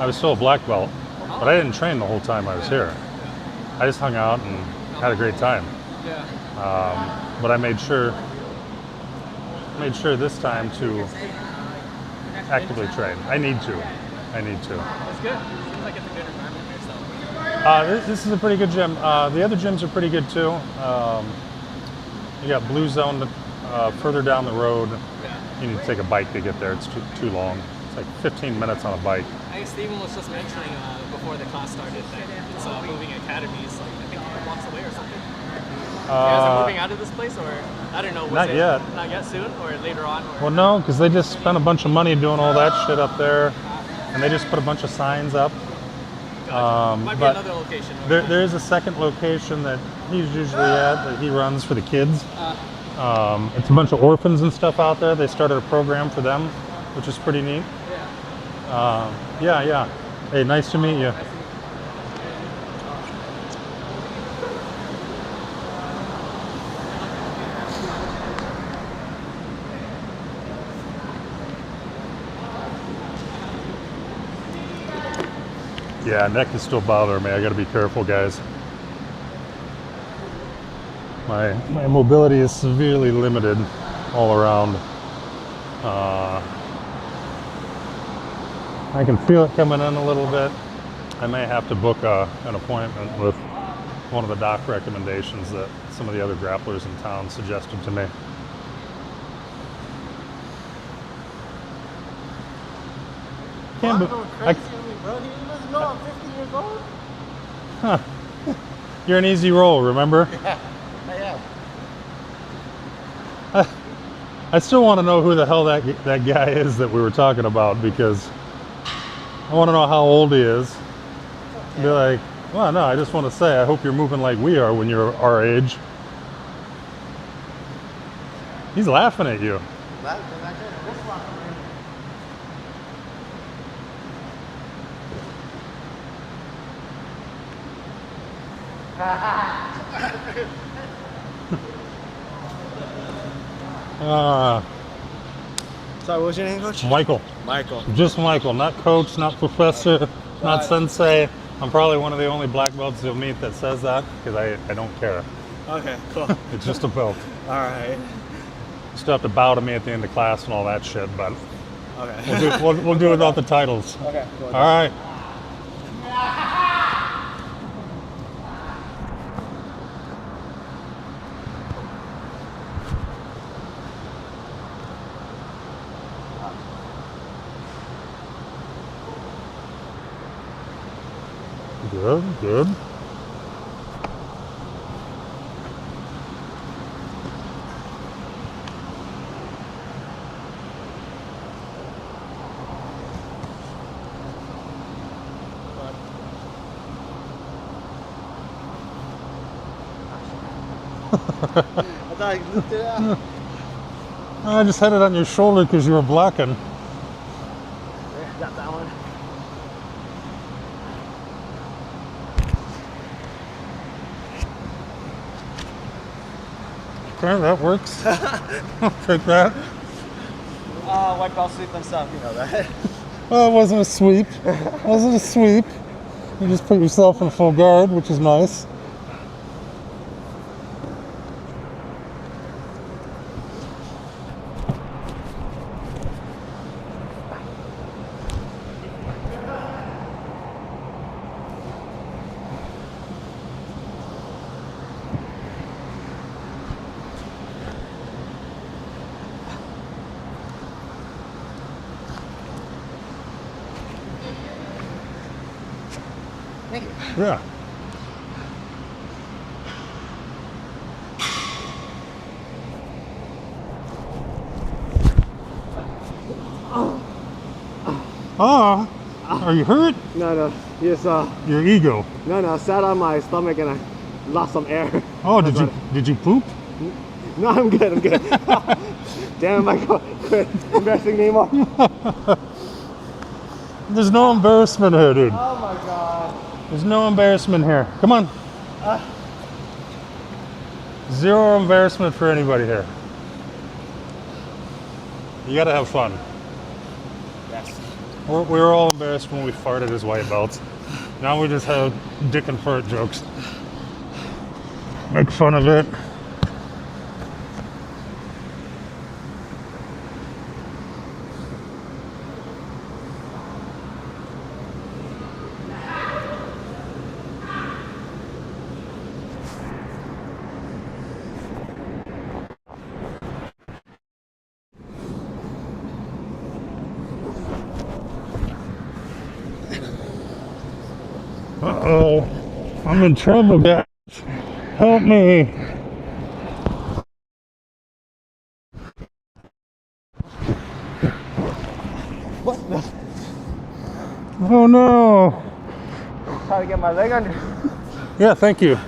I was still a black belt, but I didn't train the whole time I was here. I just hung out and had a great time. Yeah. But I made sure this time to actively train. I need to. It's good. Seems like it's a good environment here, so. This is a pretty good gym. The other gyms are pretty good too. You got Blue Zone further down the road. Yeah. You need to take a bike to get there. It's too long. It's like 15 minutes on a bike. I think Steven was just mentioning before the class started that it's moving academies, like I think 4 blocks away or something. You guys are moving out of this place, or I don't know. Not yet. Not yet. Soon, or later on. Or? Well, no, because they just spent a bunch of money doing all that shit up there, and they just put a bunch of signs up. Might be but another location. there is a second location that he's usually at that he runs for the kids. It's a bunch of orphans and stuff out there. They started a program for them, which is pretty neat. Yeah. Hey, nice to meet you. Yeah, neck is still bothering me. I got to be careful, guys. My mobility is severely limited all around. I can feel it coming in a little bit. I may have to book an appointment with one of the doc recommendations that some of the other grapplers in town suggested to me. Can't be, Crazy on me, bro. He doesn't know I'm 50 years old. you're an easy roll, remember? Yeah, I am. I still want to know who the hell that guy is that we were talking about, because I want to know how old he is. Be like, well, no, I just want to say I hope you're moving like we are when you're our age. He's laughing at you. Well, 'cause I just wristlock him in. Sorry, what was your name, Coach? Michael. Michael. Just Michael, not coach, not professor, not sensei. I'm probably one of the only black belts you'll meet that says that, because I don't care. Okay, cool. It's just a belt. All right. You still have to bow to me at the end of class and all that shit, but Okay. we'll do it without the titles. Okay. Cool. All right. Good. thought I looked it up. I just had it on your shoulder because you were blocking. Yeah, got that one. Okay, that works. I'll take that. White belt sweep and stuff, you know that. Well, it wasn't a sweep. It wasn't a sweep. You just put yourself in full guard, which is nice. Yeah. Ah, are you hurt? No, yes, Your ego. no, I sat on my stomach and I lost some air. Oh, did you poop? No, I'm good. Damn, Michael, quit embarrassing me more. There's no embarrassment here, dude. Oh my god. There's no embarrassment here. Come on. Zero embarrassment for anybody here. You gotta have fun. Yes. We were all embarrassed when we farted as white belts. Now we just have dick and fart jokes. Make fun of it. Uh-oh, I'm in trouble, guys. Help me. What the? Oh no. Trying to get my leg under. Yeah, thank you.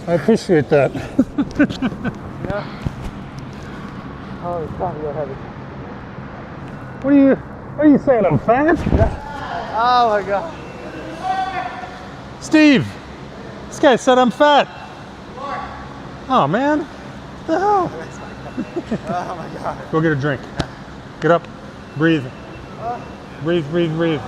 I appreciate that. Yeah. Oh, it's not real heavy. What are you saying? I'm fat? Oh my god. Steve, this guy said I'm fat. Oh man, what the hell? Oh my god. Go get a drink. Get up, breathe. Breathe.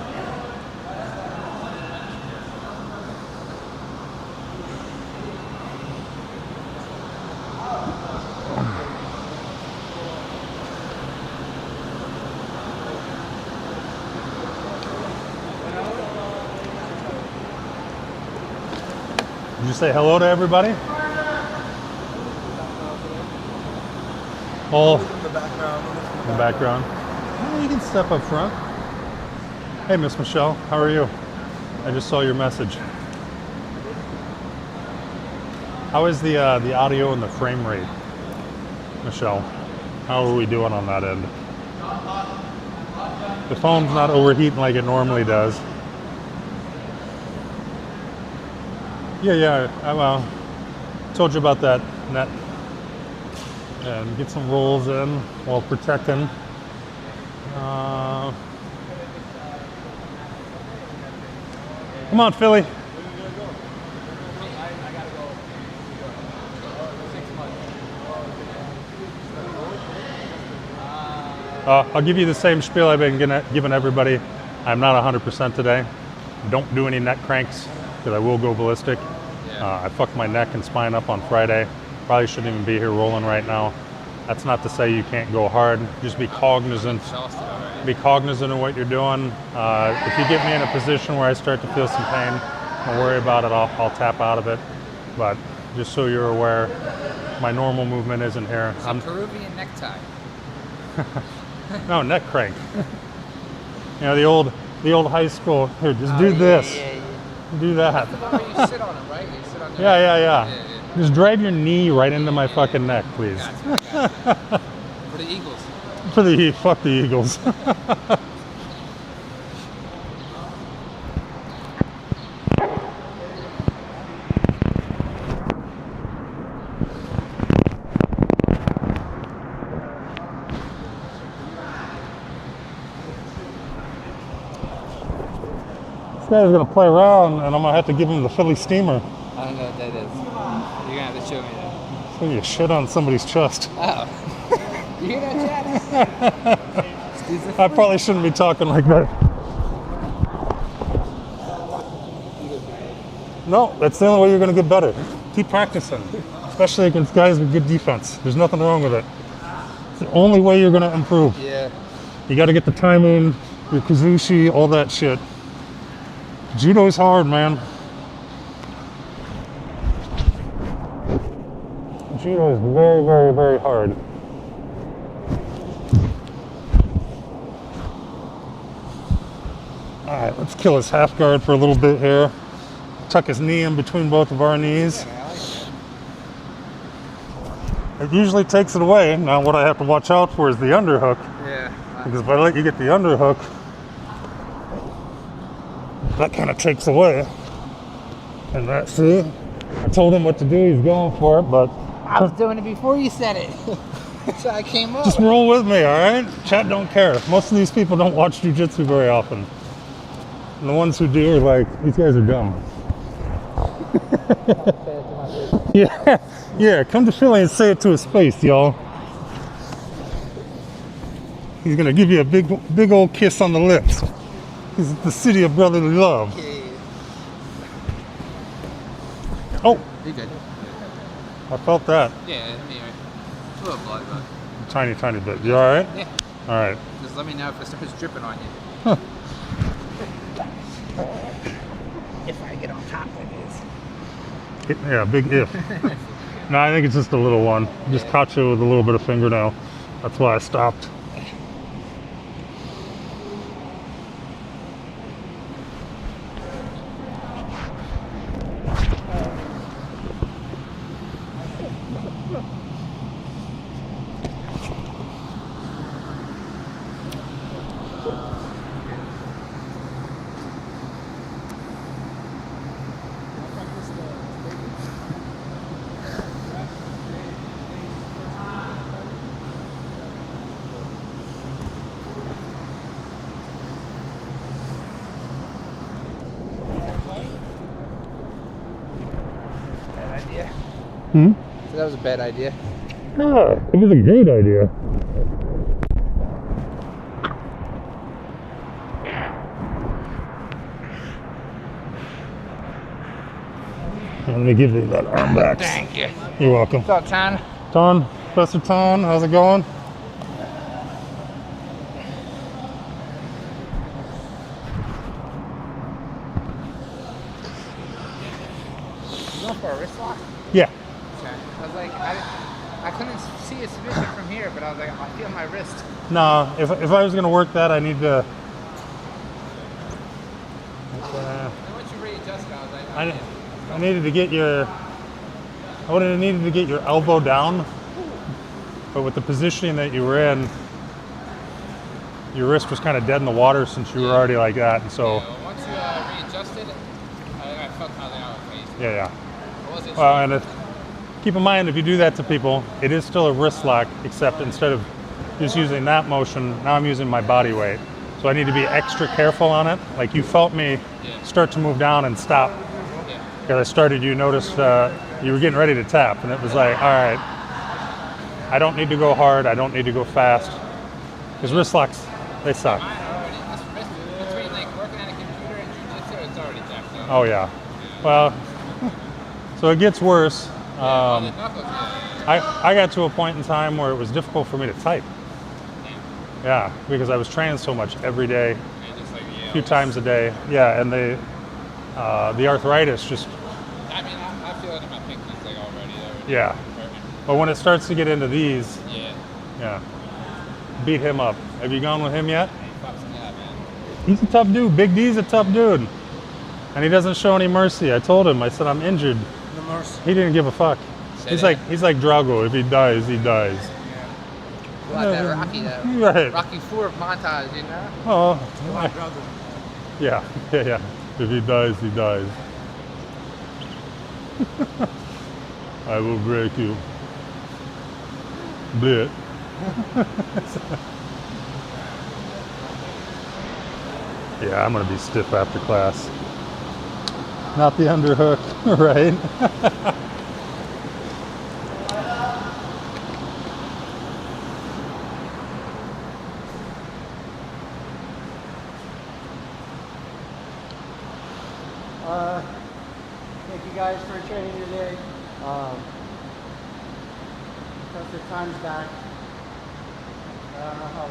Did you say hello to everybody? All in the background. Oh, you can step up front. Hey, Miss Michelle, how are you? I just saw your message. How is the audio and the frame rate, Michelle? How are we doing on that end? The phone's not overheating like it normally does. Yeah. I told you about that net. And get some rolls in while protecting. Come on, Philly. I'll give you the same spiel I've been giving everybody. I'm not 100% today. Don't do any neck cranks because I will go ballistic. I fucked my neck and spine up on Friday. Probably shouldn't even be here rolling right now. That's not to say you can't go hard. Just be cognizant. Be cognizant of what you're doing. If you get me in a position where I start to feel some pain, don't worry about it. I'll tap out of it. But just so you're aware, my normal movement isn't here. It's a Peruvian necktie. No, neck crank. You know, the old high school. Here, just do this. Do that. Where you sit on it, right? You sit on Yeah. Just drive your knee right into my fucking neck, please. Gotcha. For the Eagles. Fuck the Eagles. guy's gonna play around, and I'm gonna have to give him the Philly steamer. I don't know what that is. You're gonna have to show me that. So you shit on somebody's chest. Oh. You hear that, Chad? I probably shouldn't be talking like that. No, that's the only way you're gonna get better. Keep practicing, especially against guys with good defense. There's nothing wrong with it. It's the only way you're gonna improve. Yeah. You got to get the timing, your kazushi, all that shit. Judo's hard, man. Judo is very, very, very hard. All right, let's kill his half guard for a little bit here. Tuck his knee in between both of our knees. It usually takes it away. Now what I have to watch out for is the underhook. Yeah. Because if I let you get the underhook, that kind of takes away. And that, see, I told him what to do, he's going for it, but I was doing it before you said it. So I came up. just roll with me, all right? Chat don't care. Most of these people don't watch jiu-jitsu very often. And the ones who do are like, these guys are dumb. Yeah, yeah, come to Philly and say it to his face, y'all. He's gonna give you a big old kiss on the lips. This is the city of brotherly love. Oh, You're good. I felt that. Yeah, anyway. A little blood, but Tiny, tiny bit. You all right? yeah. All right. Just let me know if it starts dripping on you. If I get on top of this. Yeah, big if. No, I think it's just a little one. Just caught you with a little bit of fingernail. That's why I stopped. Bad idea. Hmm? So that was a bad idea. Yeah, it was a great idea. Let me give you that arm back. Thank you. You're welcome. What's up, Ton? Ton, Professor Ton, how's it going? You going for a wrist lock? Yeah. Okay. I was like, I couldn't see a submission from here, but I was like, I feel my wrist. No, if I was gonna work that, I need to. And once you readjust, I was like, oh, yeah. I needed to get your. I would have needed to get your elbow down, but with the positioning that you were in, your wrist was kind of dead in the water since you were already like that, and so. Yeah, well, once you readjusted, I felt how they were facing. Yeah. I wasn't Well, sure. and keep in mind, if you do that to people, it is still a wrist lock, except instead of just using that motion, now I'm using my body weight. So I need to be extra careful on it. Like you felt me start to move down and stop. Yeah. Because I started, you noticed you were getting ready to tap, and it was like, all right, I don't need to go hard, I don't need to go fast. Because wrist locks, they suck. Mine are already, between like working on a computer and jiu-jitsu, it's already tapped out. Oh yeah. Well, so it gets worse. The knuckles, yeah. I got to a point in time where it was difficult for me to type. Yeah, because I was training so much every day, Yeah, just like, yeah, a few times a day. Yeah, and the arthritis just, I mean, I feel it in my pinkies like already. yeah. Hurting. But when it starts to get into these, Yeah. yeah, beat him up. Have you gone with him yet? Fucks me up, man. He's a tough dude. Big D's a tough dude. And he doesn't show any mercy. I told him, I said, I'm injured. No mercy. He didn't give a fuck. He's like Drago. If he dies, he dies. Like that Rocky, that Right. Rocky 4 montage, you know? Oh, yeah. If he dies, he dies. I will break you. Blit. Yeah, I'm gonna be stiff after class. Not the underhook, right? Thank you guys for training today. Because the time's back. I don't know how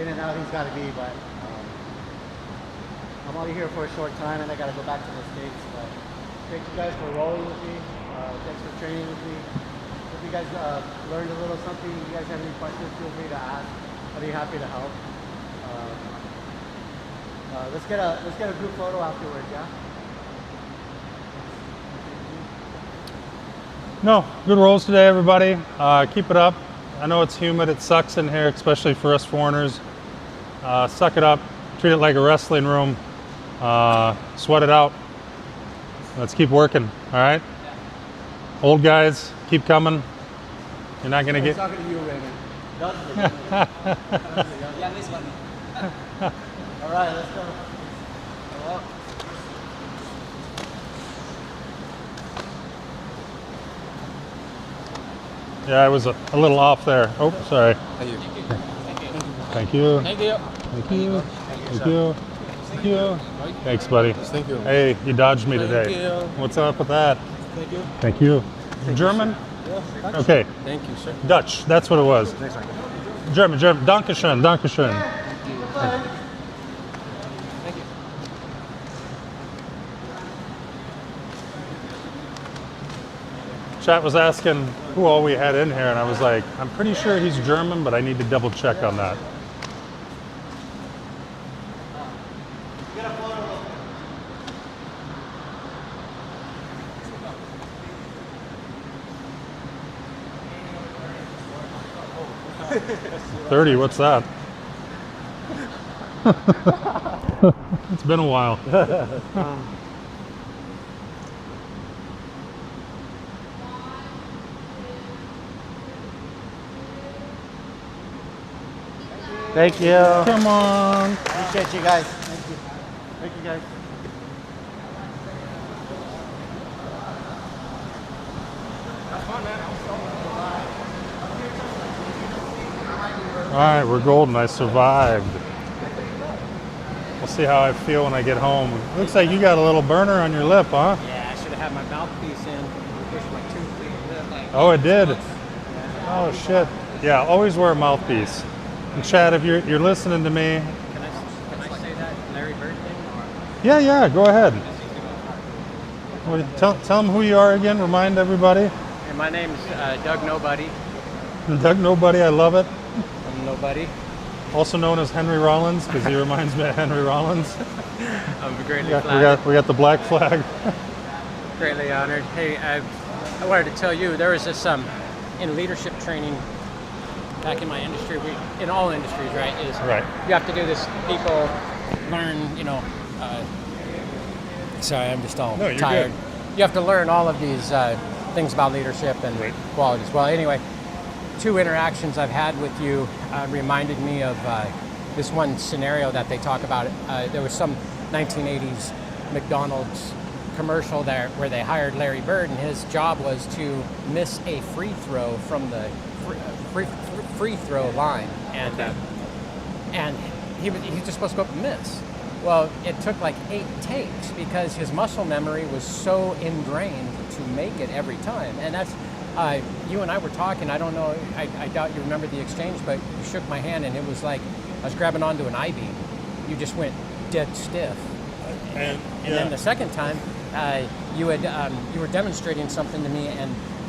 in and out he's got to be, but I'm only here for a short time and I got to go back to the States. But thank you guys for rolling with me. Thanks for training with me. If you guys learned a little something, if you guys have any questions, feel free to ask. I'll be happy to help. Let's get a group photo afterwards, yeah? No, good rolls today, everybody. Keep it up. I know it's humid. It sucks in here, especially for us foreigners. Suck it up. Treat it like a wrestling room. Sweat it out. Let's keep working, all right? Old guys, keep coming. You're not going to get... talking to you, Raymond. Yeah, this one. All right, let's go. Well, Yeah, I was a little off there. Oh, sorry. Thank you. Thank you. Thank you. Thank you. Thank you. Thank you. Thanks, buddy. Thank you. Hey, you dodged me today. Thank you. What's up with that? Thank you. Thank you. German? Okay. Thank you, sir. Dutch. That's what it was. Next one. German. Dankeschön. Dankeschön. Thank you. Chat was asking who all we had in here, and I was like, I'm pretty sure he's German, but I need to double check on that. get a photo. 30, what's that? It's been a while. Thank you. Come on. Appreciate you guys. Thank you. Thank you guys. All right, we're golden. I survived. We'll see how I feel when I get home. Looks like you got a little burner on your lip, huh? Yeah, I should have had my mouthpiece in. Push my tooth. Oh, it did. Oh shit. Yeah, always wear a mouthpiece. And Chad, if you're listening to me, Can I say that Larry Bird thing? yeah, go ahead. Tell them who you are again. Remind everybody. And my name's Doug Nobody. Doug Nobody, I love it. I'm Nobody. Also known as Henry Rollins, because he reminds me of Henry Rollins. I'm greatly We got the black flag. greatly honored. Hey, I wanted to tell you, there was this in leadership training back in my industry, in all industries, right, is Right. you have to do this, people learn, sorry, I'm just all No, you're tired. good. You have to learn all of these things about leadership and Right. qualities. Well, anyway, 2 interactions I've had with you reminded me of this one scenario that they talk about. There was some 1980s McDonald's commercial there where they hired Larry Bird, and his job was to miss a free throw from the free throw line, and he was just supposed to go up and miss. Well, it took like 8 takes because his muscle memory was so ingrained to make it every time. And that's you and I were talking. I don't know. I doubt you remember the exchange, but you shook my hand, and it was like I was grabbing onto an I-beam. You just went dead stiff. And then the second time, you were demonstrating something to me,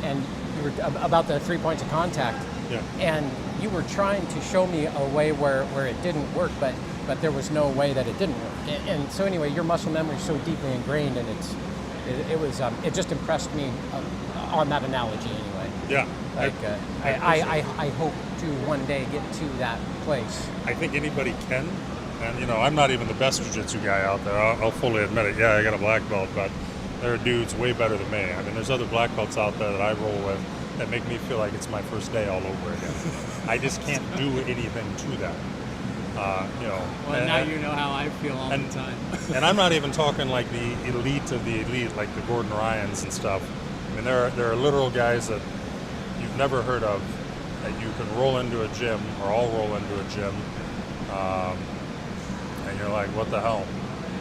and you were about the 3 points of contact. Yeah. And you were trying to show me a way where it didn't work, but there was no way that it didn't work. And so anyway, your muscle memory is so deeply ingrained, and it just impressed me on that analogy anyway. Yeah. Like I hope to one day get to that place. I think anybody can. And, I'm not even the best jiu-jitsu guy out there. I'll fully admit it. Yeah, I got a black belt, but there are dudes way better than me. I mean, there's other black belts out there that I roll with that make me feel like it's my first day all over again. I just can't do anything to that. You know. Well, now you know how I feel all the time. And I'm not even talking like the elite of the elite, like the Gordon Ryans and stuff. I mean, there are literal guys that you've never heard of that you can roll into a gym, or all roll into a gym, and you're like, what the hell?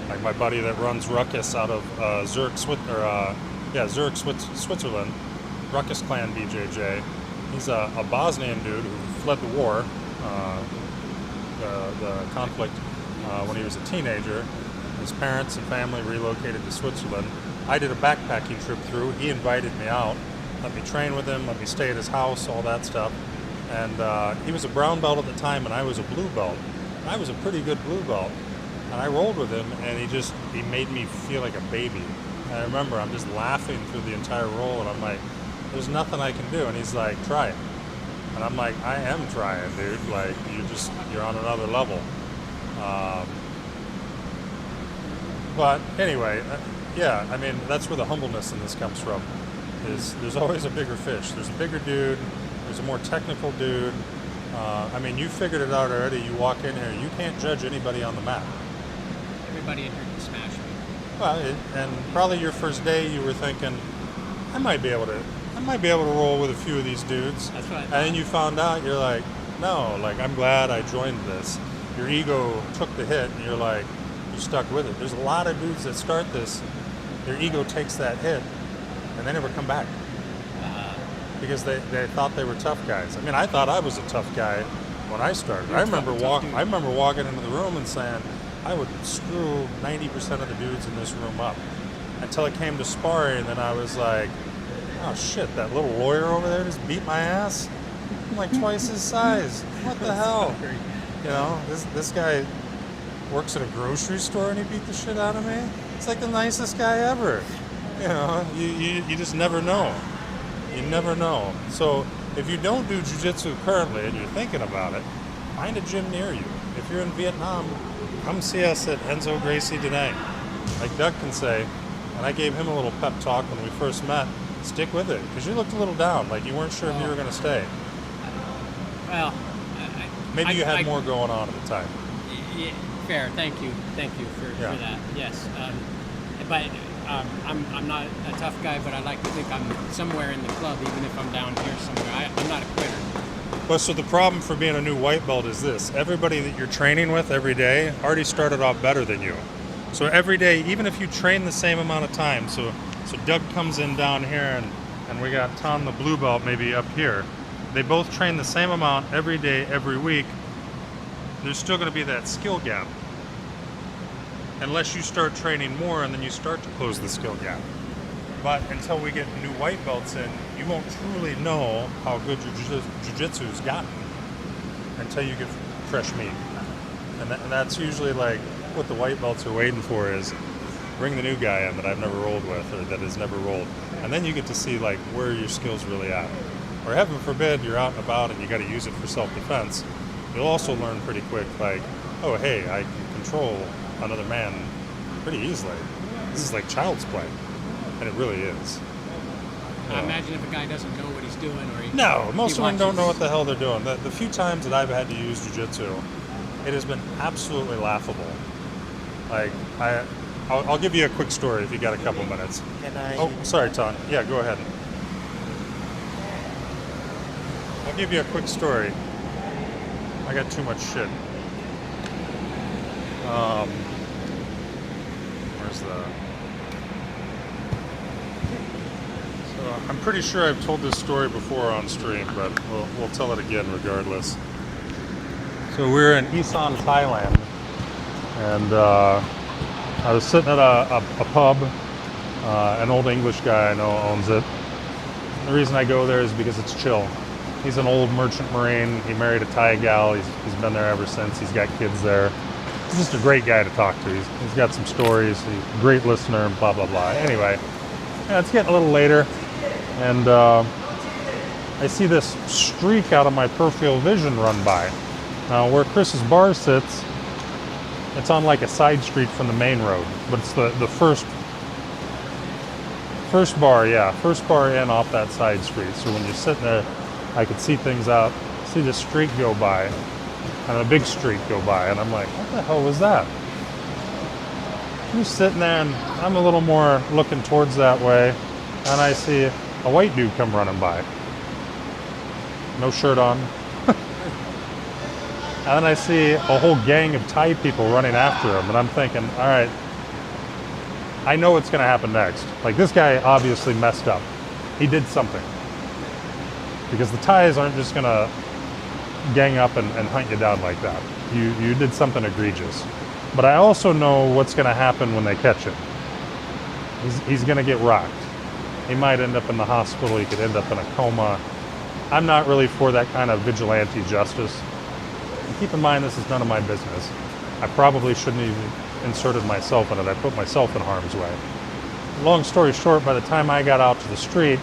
Like my buddy that runs Ruckus out of Zurich, Switzerland, Ruckus Clan BJJ. He's a Bosnian dude who fled the war, the conflict, when he was a teenager. His parents and family relocated to Switzerland. I did a backpacking trip through. He invited me out, let me train with him, let me stay at his house, all that stuff. And he was a brown belt at the time, and I was a blue belt. I was a pretty good blue belt. And I rolled with him, and he made me feel like a baby. And I remember I'm just laughing through the entire roll, and I'm like, there's nothing I can do. And he's like, try it. And I'm like, I am trying, dude. Like, you're on another level. But anyway, yeah, I mean, that's where the humbleness in this comes from. Is there's always a bigger fish. There's a bigger dude. There's a more technical dude. I mean, you figured it out already. You walk in here, you can't judge anybody on the mat. Everybody in here can smash me. Well, and probably your first day, you were thinking, I might be able to roll with a few of these dudes. That's what I thought. And then you found out, you're like, no, like I'm glad I joined this. Your ego took the hit, and you're like, you stuck with it. There's a lot of dudes that start this, their ego takes that hit, and they never come back. Because they thought they were tough guys. I mean, I thought I was a tough guy when I started. I remember walking into the room and saying, I would screw 90% of the dudes in this room up. Until it came to sparring, and then I was like, oh shit, that little lawyer over there just beat my ass? I'm like twice his size. What the hell? You know, this guy works at a grocery store and he beat the shit out of me? It's like the nicest guy ever. You know, you just never know. You never know. So if you don't do jiu-jitsu currently and you're thinking about it, find a gym near you. If you're in Vietnam, come see us at Renzo Gracie Denang. Like Doug can say, and I gave him a little pep talk when we first met, stick with it, because you looked a little down, like you weren't sure if you were going to stay. Well, Maybe you had more going on at the time. Yeah, fair. Thank you for that. Yes, but I'm not a tough guy, but I like to think I'm somewhere in the club, even if I'm down here somewhere. I'm not a quitter. Well, so the problem for being a new white belt is this: everybody that you're training with every day already started off better than you. So every day, even if you train the same amount of time, so Doug comes in down here, and we got Tom the blue belt maybe up here. They both train the same amount every day, every week. There's still going to be that skill gap. Unless you start training more and then you start to close the skill gap. But until we get new white belts in, you won't truly know how good your jiu-jitsu's gotten until you get fresh meat. And that's usually like what the white belts are waiting for, is bring the new guy in that I've never rolled with or that has never rolled. And then you get to see like where your skill's really at. Or heaven forbid, you're out and about and you got to use it for self-defense. You'll also learn pretty quick, like, oh, hey, I can control another man pretty easily. This is like child's play, and it really is. I imagine if a guy doesn't know what he's doing, or most of them don't know what the hell they're doing. The few times that I've had to use jiu-jitsu, it has been absolutely laughable. Like, I'll give you a quick story if you got a couple minutes. Can I? Oh, sorry, Ton. Yeah, go ahead. I'll give you a quick story. I got too much shit. Where's the... So I'm pretty sure I've told this story before on stream, but we'll tell it again regardless. So we're in Isan, Thailand, and I was sitting at a pub. An old English guy I know owns it. The reason I go there is because it's chill. He's an old merchant marine. He married a Thai gal. He's been there ever since. He's got kids there. He's just a great guy to talk to. He's got some stories. He's a great listener and blah, blah, blah. Anyway, it's getting a little later, and I see this streak out of my peripheral vision run by. Now, where Chris's bar sits, it's on like a side street from the main road, but it's the first bar in off that side street. So when you're sitting there, I could see things out, see the streak go by. and a big streak go by, and I'm like, what the hell was that? I'm just sitting there, and I'm a little more looking towards that way, and I see a white dude come running by. No shirt on. And then I see a whole gang of Thai people running after him, and I'm thinking, all right, I know what's going to happen next. Like, this guy obviously messed up. He did something. Because the Thais aren't just going to gang up and hunt you down like that. You did something egregious. But I also know what's going to happen when they catch him. He's going to get rocked. He might end up in the hospital. He could end up in a coma. I'm not really for that kind of vigilante justice. And keep in mind, this is none of my business. I probably shouldn't have even inserted myself in it. I put myself in harm's way. Long story short, by the time I got out to the street,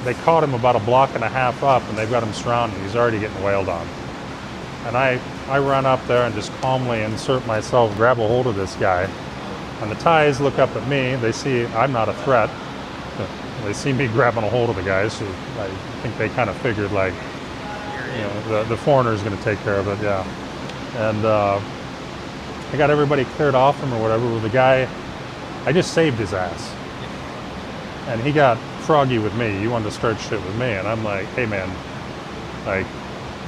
they caught him about a block and a half up, and they've got him surrounded. He's already getting wailed on. And I run up there and just calmly insert myself, grab a hold of this guy. And the Thais look up at me. They see I'm not a threat. They see me grabbing a hold of the guy, so I think they kind of figured, like, you know, the foreigner's going to take care of it, yeah. And I got everybody cleared off him or whatever. With the guy, I just saved his ass. And he got froggy with me. You wanted to start shit with me. And I'm like, hey man, like,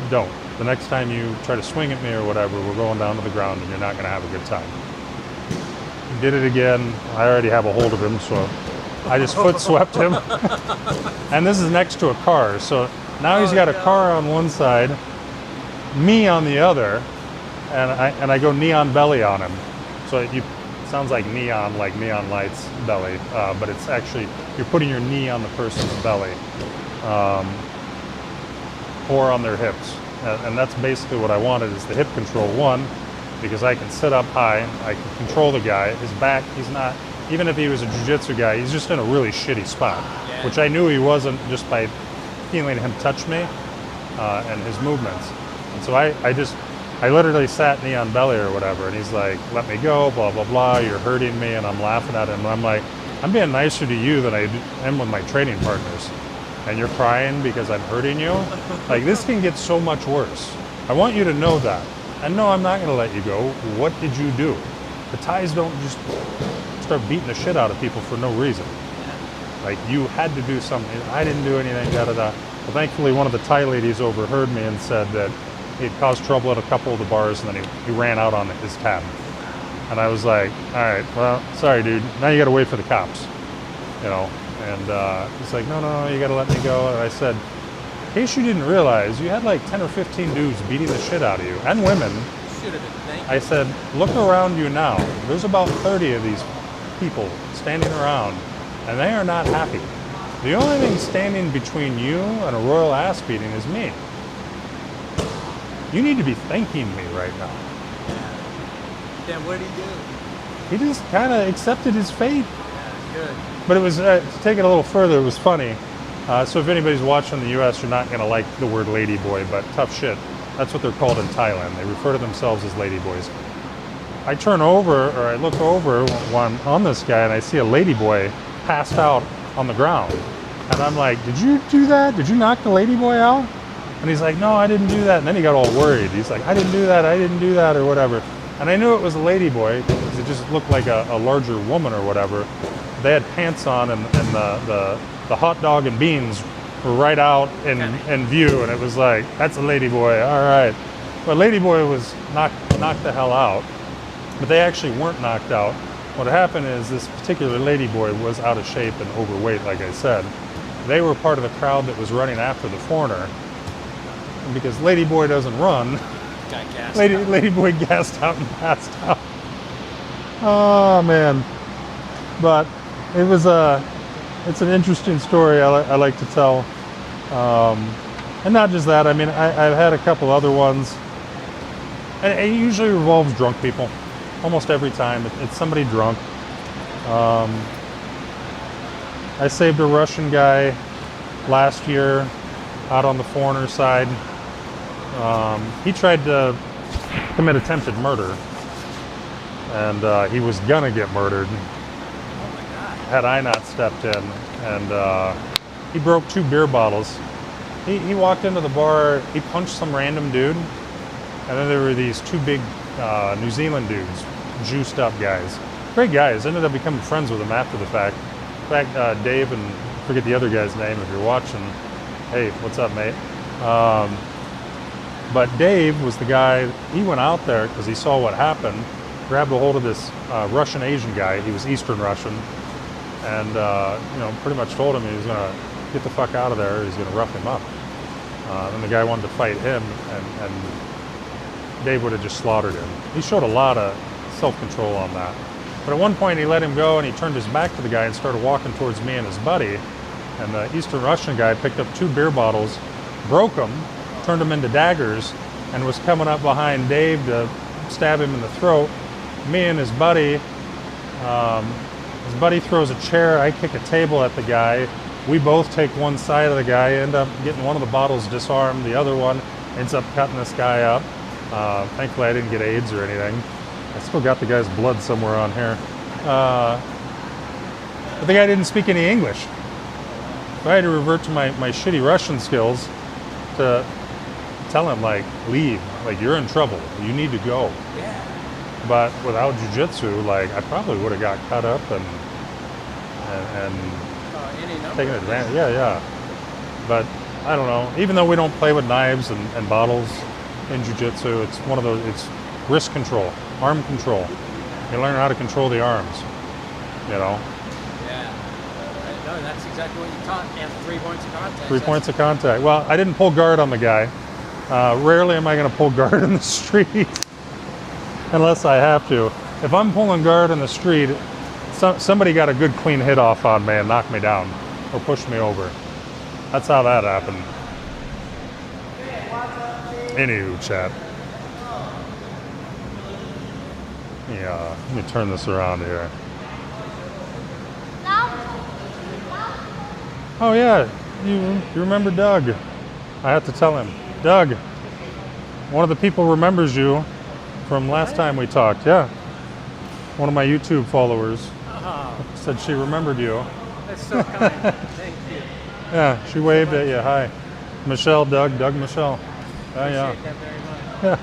don't. The next time you try to swing at me or whatever, we're going down to the ground and you're not going to have a good time. He did it again. I already have a hold of him, so I just foot swept him. And this is next to a car. So now he's got a car on one side, me on the other, and I go neon belly on him. So it sounds like neon lights belly, but it's actually, you're putting your knee on the person's belly or on their hips. And that's basically what I wanted, is the hip control. One, because I can sit up high, I can control the guy. His back, he's not, even if he was a jiu-jitsu guy, he's just in a really shitty spot, which I knew he wasn't just by feeling him touch me and his movements. And so I literally sat knee on belly or whatever, and he's like, let me go, blah, blah, blah, you're hurting me, and I'm laughing at him. And I'm like, I'm being nicer to you than I am with my training partners. And you're crying because I'm hurting you? Like, this can get so much worse. I want you to know that. And no, I'm not going to let you go. What did you do? The Thais don't just start beating the shit out of people for no reason. Like, you had to do something. I didn't do anything, da-da-da. Well, thankfully, one of the Thai ladies overheard me and said that he had caused trouble at a couple of the bars, and then he ran out on his tab. And I was like, all right, well, sorry, dude. Now you got to wait for the cops, you know. And he's like, no, you got to let me go. And I said, in case you didn't realize, you had like 10 or 15 dudes beating the shit out of you, and women. I said, look around you now. There's about 30 of these people standing around, and they are not happy. The only thing standing between you and a royal ass beating is me. You need to be thanking me right now. Then what did he do? He just kind of accepted his fate. Yeah, good. But it was, to take it a little further, it was funny. So if anybody's watching the US, you're not going to like the word ladyboy, but tough shit. That's what they're called in Thailand. They refer to themselves as ladyboys. I turn over, or I look over while I'm on this guy, and I see a ladyboy passed out on the ground. And I'm like, did you do that? Did you knock the ladyboy out? And he's like, no, I didn't do that. And then he got all worried. He's like, I didn't do that, or whatever. And I knew it was a ladyboy because it just looked like a larger woman or whatever. They had pants on, and the hot dog and beans were right out in view, and it was like, that's a ladyboy, all right. But ladyboy was knocked the hell out, but they actually weren't knocked out. What happened is this particular ladyboy was out of shape and overweight, like I said. They were part of the crowd that was running after the foreigner, and because ladyboy doesn't run, ladyboy gassed out and passed out. Oh man, but it was it's an interesting story I like to tell. And not just that, I mean, I've had a couple other ones. And it usually revolves drunk people. Almost every time, it's somebody drunk. I saved a Russian guy last year out on the foreigner side. He tried to commit attempted murder. And he was gonna get murdered had I not stepped in. And he broke 2 beer bottles. He walked into the bar, he punched some random dude, And then there were these two big New Zealand dudes, juiced up guys. Great guys. Ended up becoming friends with them after the fact. In fact, Dave and I forget the other guy's name if you're watching. Hey, what's up, mate? But Dave was the guy, he went out there because he saw what happened, grabbed a hold of this Russian Asian guy. He was Eastern Russian. And, you know, pretty much told him he was going to get the fuck out of there. He's going to rough him up. And the guy wanted to fight him, and Dave would have just slaughtered him. He showed a lot of self-control on that. But at one point he let him go and he turned his back to the guy and started walking towards me and his buddy. And the Eastern Russian guy picked up 2 beer bottles, broke them, turned them into daggers, and was coming up behind Dave to stab him in the throat. Me and his buddy throws a chair, I kick a table at the guy. We both take one side of the guy, end up getting one of the bottles disarmed, the other one ends up cutting this guy up. Thankfully I didn't get AIDS or anything. I still got the guy's blood somewhere on here. But the guy didn't speak any English. So I had to revert to my shitty Russian skills to tell him, like, leave, like, you're in trouble, you need to go. Yeah. But without jiu-jitsu, like, I probably would have got cut up and taken advantage. Yeah. But I don't know. Even though we don't play with knives and bottles in jiu-jitsu, it's one of those. It's wrist control, arm control. You learn how to control the arms. You know. Yeah. No, that's exactly what you taught. And 3 points of contact. 3 points of contact. Well, I didn't pull guard on the guy. Rarely am I going to pull guard in the street, unless I have to. If I'm pulling guard in the street, somebody got a good clean hit off on me and knocked me down or pushed me over. That's how that happened. Anywho, chat. Yeah, let me turn this around here. Oh yeah, you remember Doug. I have to tell him. Doug, one of the people remembers you from last time we talked. Yeah. One of my YouTube followers said she remembered you. That's so kind. Thank you. Yeah, she waved at you. Hi. Michelle, Doug, Michelle. Yeah. Appreciate that very much. Yeah.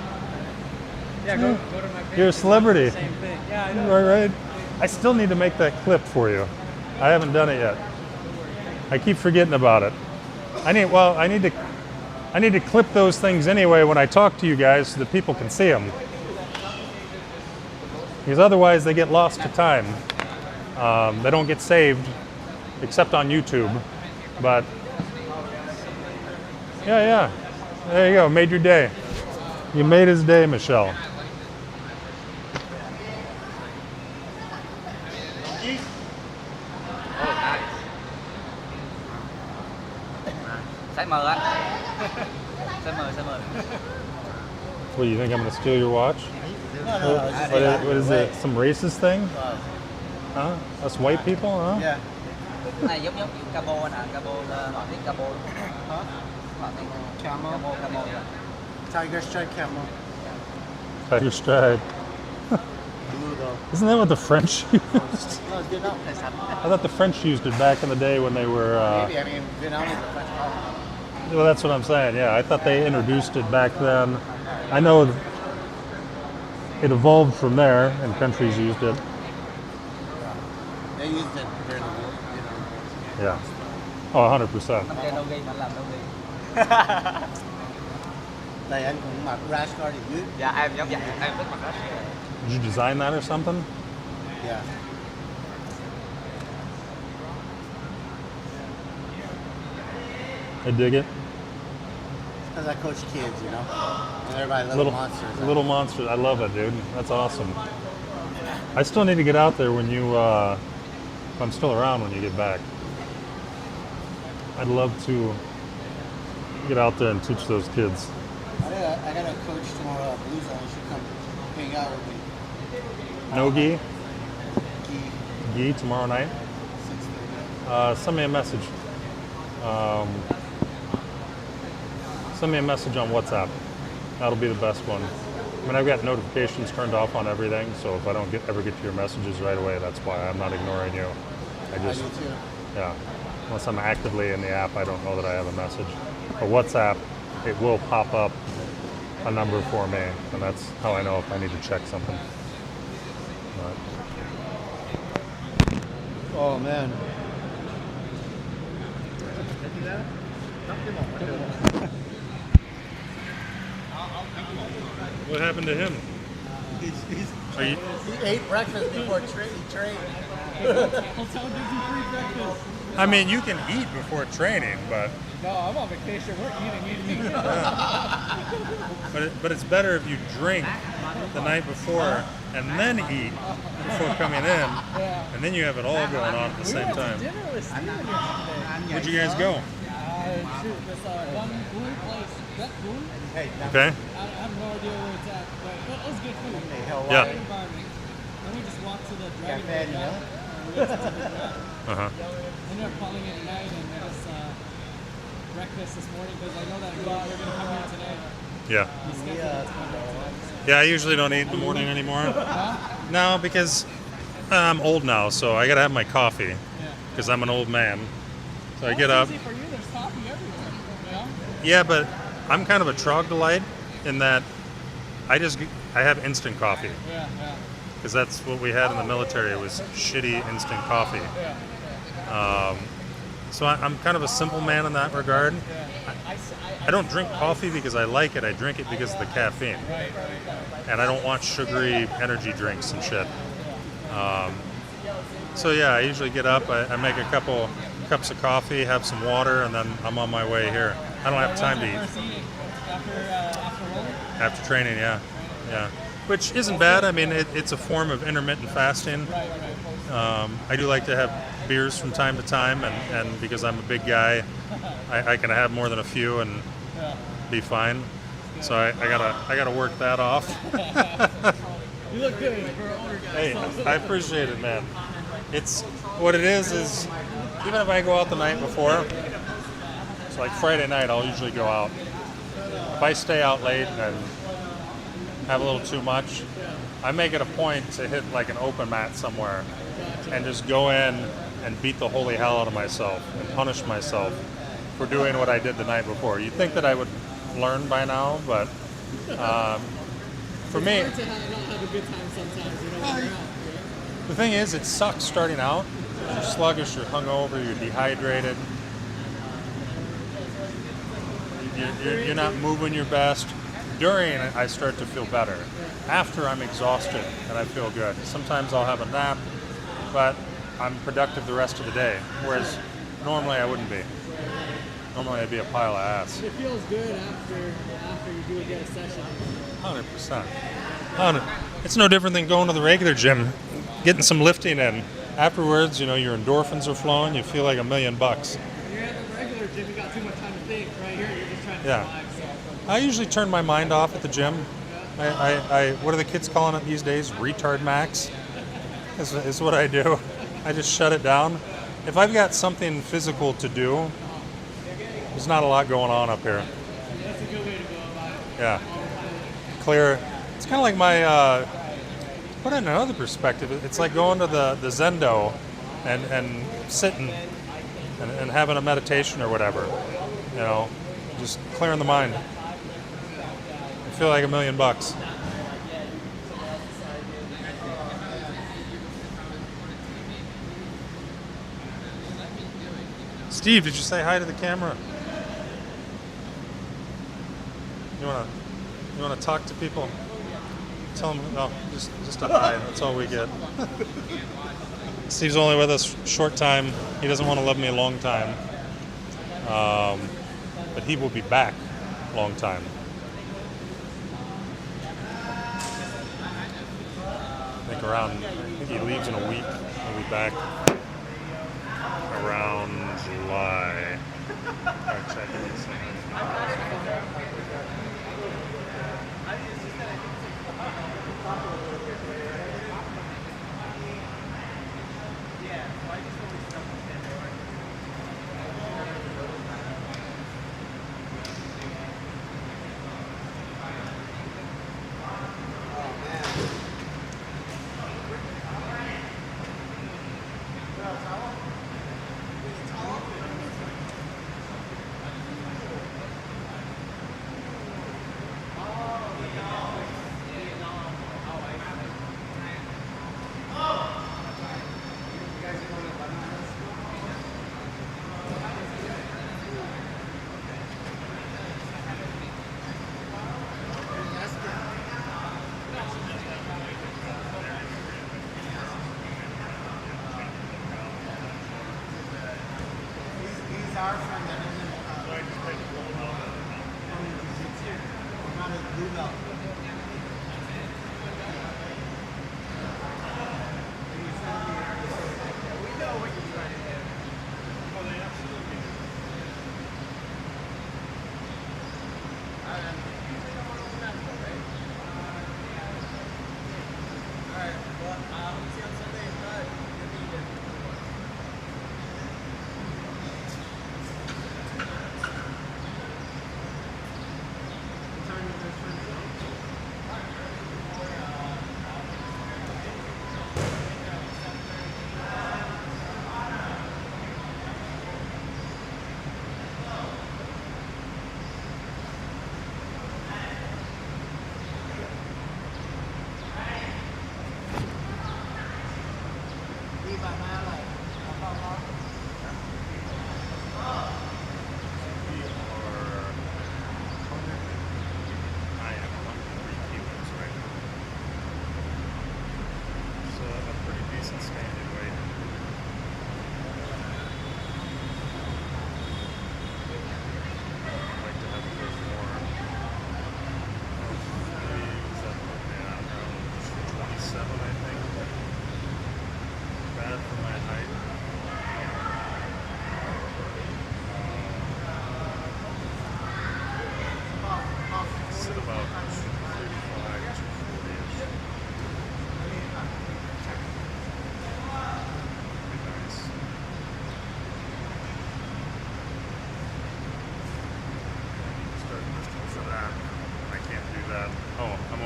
Yeah, go to my page. You're a celebrity. Same thing. Yeah, I know. Right. I still need to make that clip for you. I haven't done it yet. I keep forgetting about it. I need to clip those things anyway when I talk to you guys so that people can see them. Because otherwise they get lost to time. They don't get saved, except on YouTube. But yeah. There you go. Made your day. You made his day, Michelle. Size M anh. Size M. What, you think I'm going to steal your watch? What is it? Some racist thing? Huh? Us white people, huh? Yeah. Cái này giống cabo nè, cabo là họa tiết cabo. Huh? Họa tiết Camo? camo. Tiger stripe camo. Tiger stripe. Blue though. Isn't that what the French used? No, it's Vietnam. I thought the French used it back in the day when they were... Maybe, I mean, Vietnam is a French colony. Well, that's what I'm saying, yeah. I thought they introduced it back then. I know it evolved from there and countries used it. They used it during the war, you know. Yeah. Oh, 100%. Năm kia no ghi mà anh làm no ghi. Này anh cũng mặc rash guard ở dưới. Dạ em giống vậy, em thích mặc đó. Did you design that or something? Yeah. I dig it. Because I coach kids, you know. And everybody little monsters. Little monsters. I love it, dude. That's awesome. I still need to get out there when you, if I'm still around when you get back. I'd love to get out there and teach those kids. I got a coach tomorrow at Blue Zone. You should come hang out with me. No gi? Gi, Gi tomorrow night? 6:30. Send me a message. Send me a message on WhatsApp. That'll be the best one. I mean, I've got notifications turned off on everything, so if I don't ever get to your messages right away, that's why I'm not ignoring you. I I do too. yeah. Unless I'm actively in the app, I don't know that I have a message. But WhatsApp, it will pop up a number for me, and that's how I know if I need to check something. But, Oh man. what happened to him? Are you, He ate breakfast before he trained. I mean, you can eat before training, but No, I'm on vacation. We're eating. but it's better if you drink the night before and then eat before coming in, and then you have it all going on at the same time. Dinner with Steven yesterday. Where'd you guys go? Shoot, this one blue place. That blue? Okay. I have no idea where it's at, but it was good food. Yeah. Great environment. Then we just walked to the Dragon Cafe Boat and Dock, and we went to the Dragon. Uh-huh. Ended up calling it a night and made us breakfast this morning because I know that we're going to come here today. Yeah. We scheduled it to come here today. Yeah, I usually don't eat in the morning anymore. No, because I'm old now, so I gotta have my coffee. Because I'm an old man. So I get up. Easy for you. There's coffee everywhere. Yeah. Yeah, but I'm kind of a troglodyte in that I have instant coffee. Yeah. Because that's what we had in the military, was shitty instant coffee. So I'm kind of a simple man in that regard. I don't drink coffee because I like it. I drink it because of the caffeine. And I don't want sugary energy drinks and shit. So yeah, I usually get up, I make a couple cups of coffee, have some water, and then I'm on my way here. I don't have time to eat. First eating after rolling? After training, yeah. Which isn't bad. I mean, it's a form of intermittent fasting. I do like to have beers from time to time, and because I'm a big guy, I can have more than a few and be fine. So I gotta work that off. You look good for an older guy. Hey, I appreciate it, man. It's what it is even if I go out the night before, so like Friday night, I'll usually go out. If I stay out late and have a little too much, I make it a point to hit like an open mat somewhere and just go in and beat the holy hell out of myself and punish myself for doing what I did the night before. You'd think that I would learn by now, but for me, It's hard to not have a good time sometimes, you know, when you're out. the thing is, it sucks starting out. You're sluggish, you're hungover, you're dehydrated. You're not moving your best. During it, I start to feel better. After, I'm exhausted and I feel good. Sometimes I'll have a nap, but I'm productive the rest of the day. Whereas normally I wouldn't be. Normally I'd be a pile of ass. It feels good after you do get a session. 100%. It's no different than going to the regular gym, getting some lifting in. Afterwards, your endorphins are flowing. You feel like $1 million. When you're at the regular gym, you got too much time to think. Right here, you're just trying to relax. So. I usually turn my mind off at the gym. I what are the kids calling it these days? Retard max. Is what I do. I just shut it down. If I've got something physical to do, there's not a lot going on up here. That's a good way to go about it. Yeah. Clear. It's kind of like my, put it in another perspective, it's like going to the Zendo and sitting and having a meditation or whatever. Just clearing the mind. I feel like $1 million. Steve, did you say hi to the camera? You wanna talk to people? Tell them, no, just a hi. That's all we get. Steve's only with us short time. He doesn't want to love me a long time, but he will be back long time. I think he leaves in a week. He'll be back around July. I'll check it. Not a blue belt.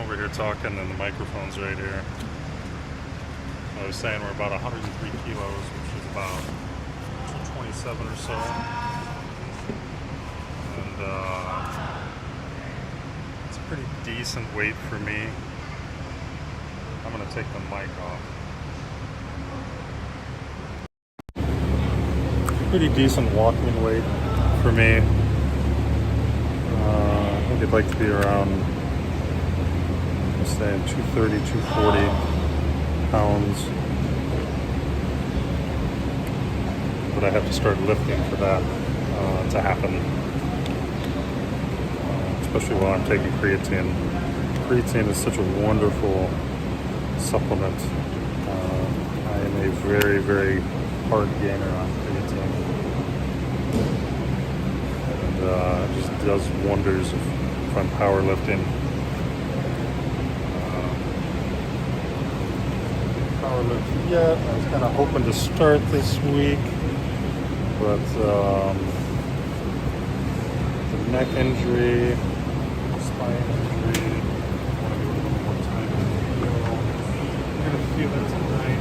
Over here talking and the microphone's right here. I was saying we're about 103 kilos, which is about 227 or so. And it's a pretty decent weight for me. I'm gonna take the mic off. Pretty decent walking weight for me. I think I'd like to be around, saying 230, 240 pounds. But I have to start lifting for that to happen. Especially while I'm taking creatine. Creatine is such a wonderful supplement. I am a very, very hard gainer on creatine. And it just does wonders if I'm powerlifting. Powerlifting yet. I was kind of hoping to start this week, but the neck injury, spine injury, I want to give it a little more time to heal. I'm going to feel it tonight.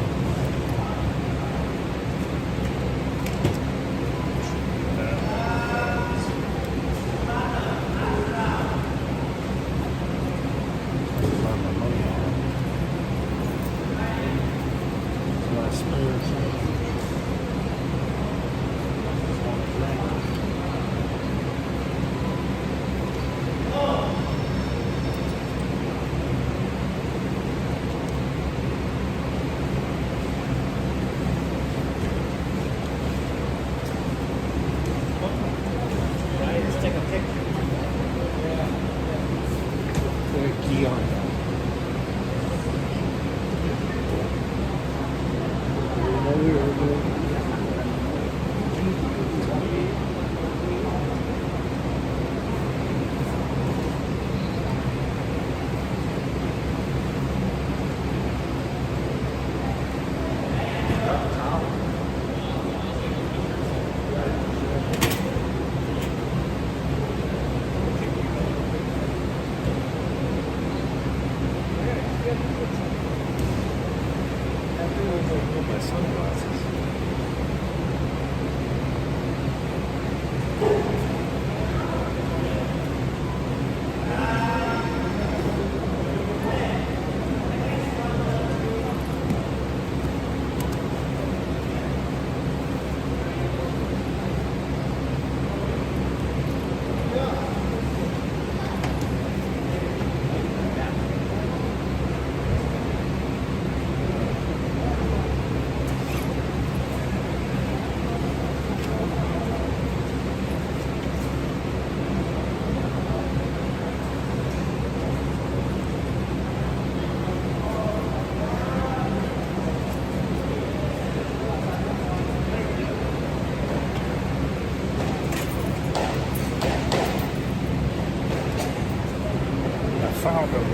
found him.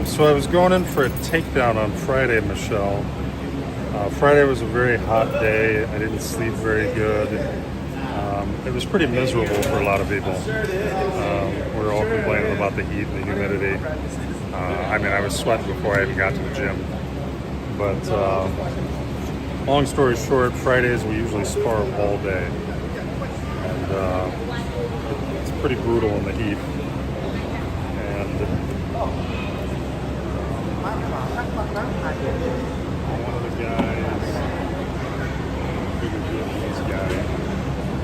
So I was going in for a takedown on Friday, Michelle. Friday was a very hot day. I didn't sleep very good. It was pretty miserable for a lot of people. We were all complaining about the heat and the humidity. I mean, I was sweating before I even got to the gym. But long story short, Fridays we usually spar all day. And it's pretty brutal in the heat. And one of the guys, bigger Vietnamese guy,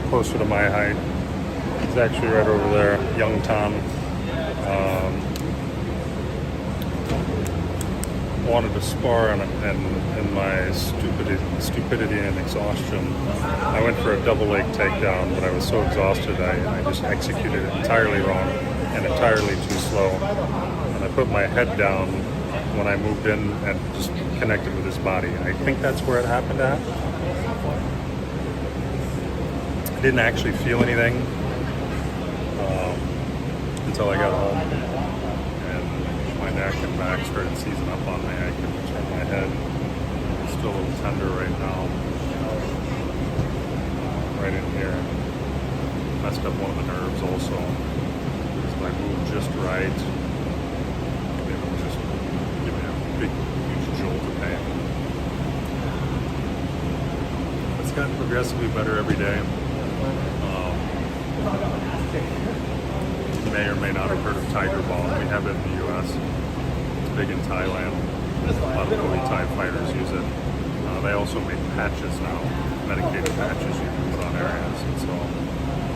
closer to my height, he's actually right over there, young Tom. Wanted to spar and in my stupidity and exhaustion, I went for a double leg takedown, but I was so exhausted I just executed it entirely wrong and entirely too slow. And I put my head down when I moved in and just connected with his body. I think that's where it happened at. I didn't actually feel anything until I got home. My neck and back started seizing up on me. I couldn't turn my head. It's still a little tender right now. Right in here. Messed up one of the nerves also. Because if I move just right, it will just give me a big, huge jolt of pain. It's gotten progressively better every day. You may or may not have heard of Tiger Balm. We have it in the U.S. It's big in Thailand. A lot of Muay Thai fighters use it. They also make patches now, medicated patches you can put on areas. And so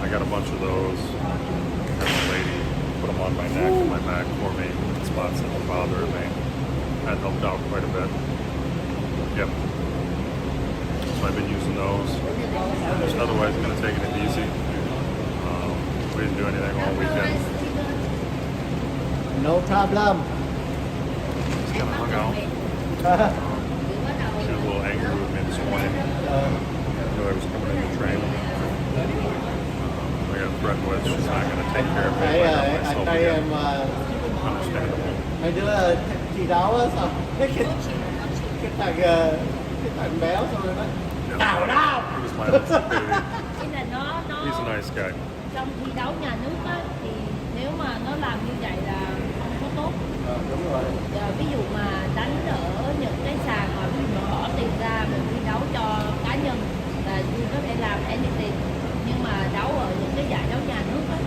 I got a bunch of those. I had a lady put them on my neck and my back for me, in spots that were bothering me. That helped out quite a bit. Yep. So I've been using those. Just otherwise going to take it easy. We didn't do anything all weekend. No problem. Just kind of hung out. She was a little angry with me this morning. Knew I was coming in to train. I got threatened with she's not going to take care of me. Ở đây em Understandable. mấy đứa thi đấu á sao cái thằng béo xong rồi nó cào đau. It was my own stupidity. Ý là nó He's a nice guy. trong thi đấu nhà nước á, thì nếu mà nó làm như vậy là không có tốt. Đúng rồi. Ví dụ mà đánh ở những cái sàn mà ví dụ bỏ tiền ra mình thi đấu cho cá nhân là you có thể làm anything, nhưng mà đấu ở những cái giải đấu nhà nước á,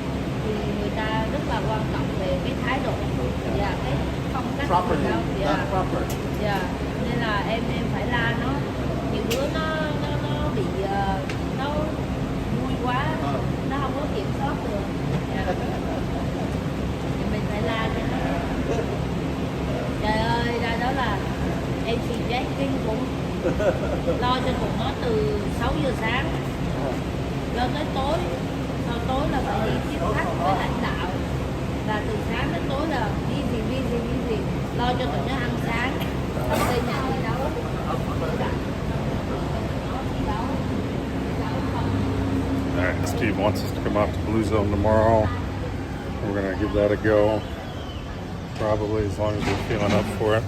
thì người ta rất là quan trọng về cái thái độ và cái phong cách thi đấu. Nên là em phải la nó. Những đứa nó bị nó vui quá, nó không có kiểm soát được. Thì mình phải la cho nó. Trời ơi, ra đó là em chị Jack kinh khủng. Lo cho tụi nó từ 6 giờ sáng cho tới tối. Sau tối là phải đi tiếp khách với lãnh đạo. Và từ sáng đến tối là đi gì. Lo cho tụi nó ăn sáng. Xong tới nhà đi đấu. Alright, Steve wants us to come out to Blue Zone tomorrow. We're going to give that a go. Probably as long as we're feeling up for it.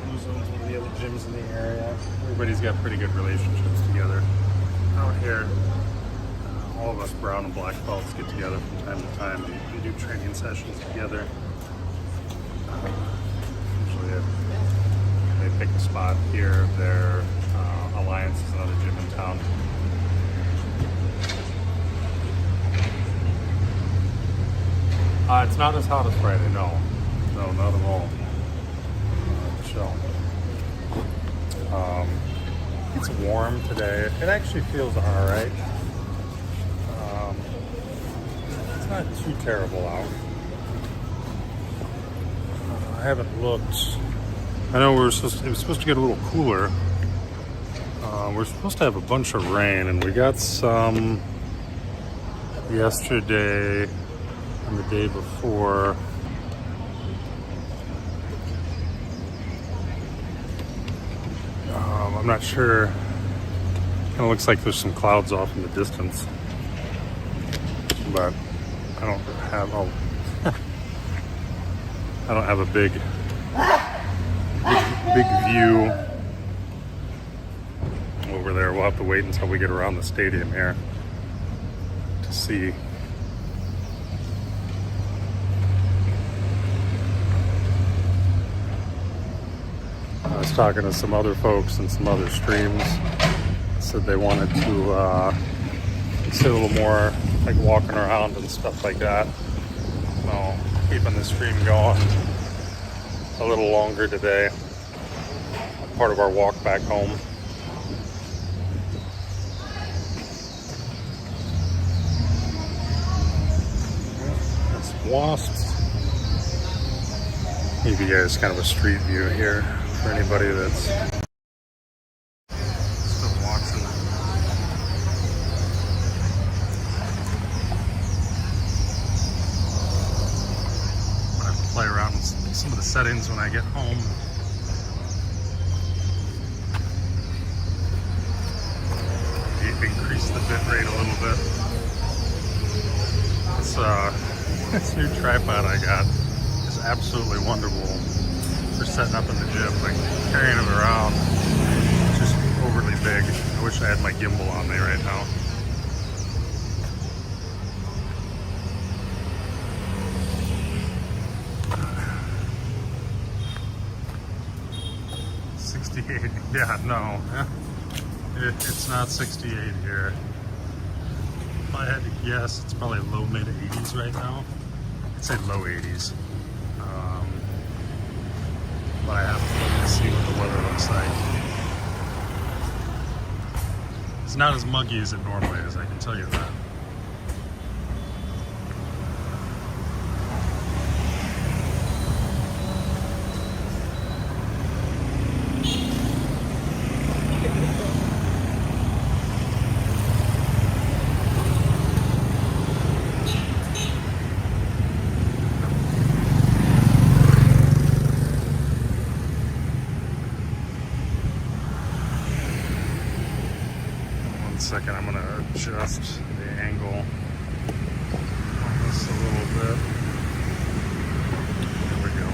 Blue Zone's one of the other gyms in the area. Everybody's got pretty good relationships together out here. All of us brown and black belts get together from time to time. We do training sessions together. Usually they pick a spot here. Their Alliance is another gym in town. It's not as hot as Friday, no. No, not at all. It's warm today. It actually feels alright. It's not too terrible out. I haven't looked. I know it was supposed to get a little cooler. We're supposed to have a bunch of rain, and we got some yesterday and the day before. I'm not sure. Kind of looks like there's some clouds off in the distance. but I don't have I don't have a big view over there. We'll have to wait until we get around the stadium here to see. I was talking to some other folks and some other streams. Said they wanted to see a little more like walking around and stuff like that. So keeping the stream going a little longer today. Part of our walk back home. That's wasps. Give you guys kind of a street view here for anybody that's still watching. I'm gonna have to play around with some of the settings when I get home. Increase the bit rate a little bit. This new tripod I got is absolutely wonderful for setting up in the gym. Like carrying it around, it's just overly big. I wish I had my gimbal on me right now. $68. Yeah, no. It's not 68 here. If I had to guess, it's probably low mid 80s right now. I'd say low 80s. But I have to look and see what the weather looks like. It's not as muggy as it normally is, I can tell you that. Second, I'm gonna adjust the angle on this a little bit. There we go.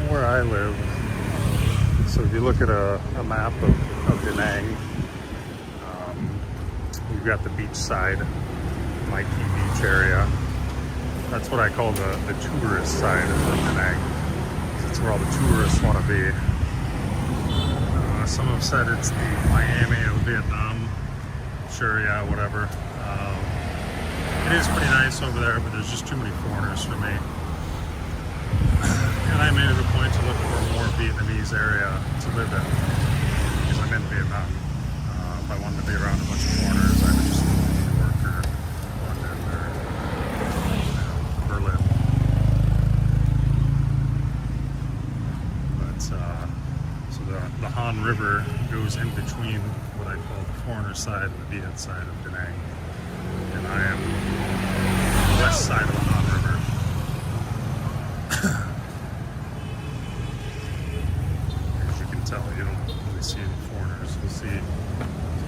Where I live, so if you look at a map of Da Nang, you've got the beach side, Mai Kee beach area. That's what I call the tourist side of Da Nang. It's where all the tourists want to be. Some have said it's the Miami of Vietnam. Sure, yeah, whatever. It is pretty nice over there, but there's just too many foreigners for me. And I made it a point to look for a more Vietnamese area to live in because I'm in Vietnam. If I wanted to be around a bunch of foreigners, I would just live in New York or London or Berlin. But so the Han River goes in between what I call the foreigner side and the Viet side of Da Nang, and I am on the west side of the Han River. You don't really see any foreigners. You'll see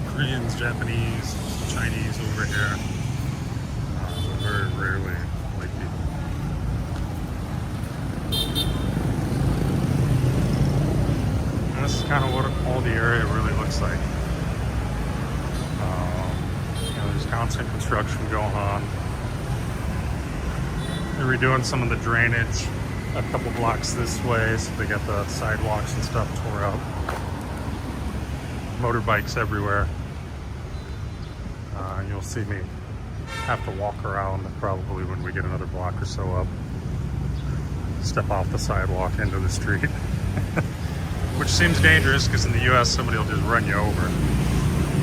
Koreans, Japanese, Chinese over here. But very rarely white people. And this is kind of what all the area really looks like. There's constant construction going on. They're redoing some of the drainage a couple blocks this way, so they got the sidewalks and stuff tore up. Motorbikes everywhere. You'll see me have to walk around probably when we get another block or so up. step off the sidewalk into the street. Which seems dangerous because in the US somebody will just run you over.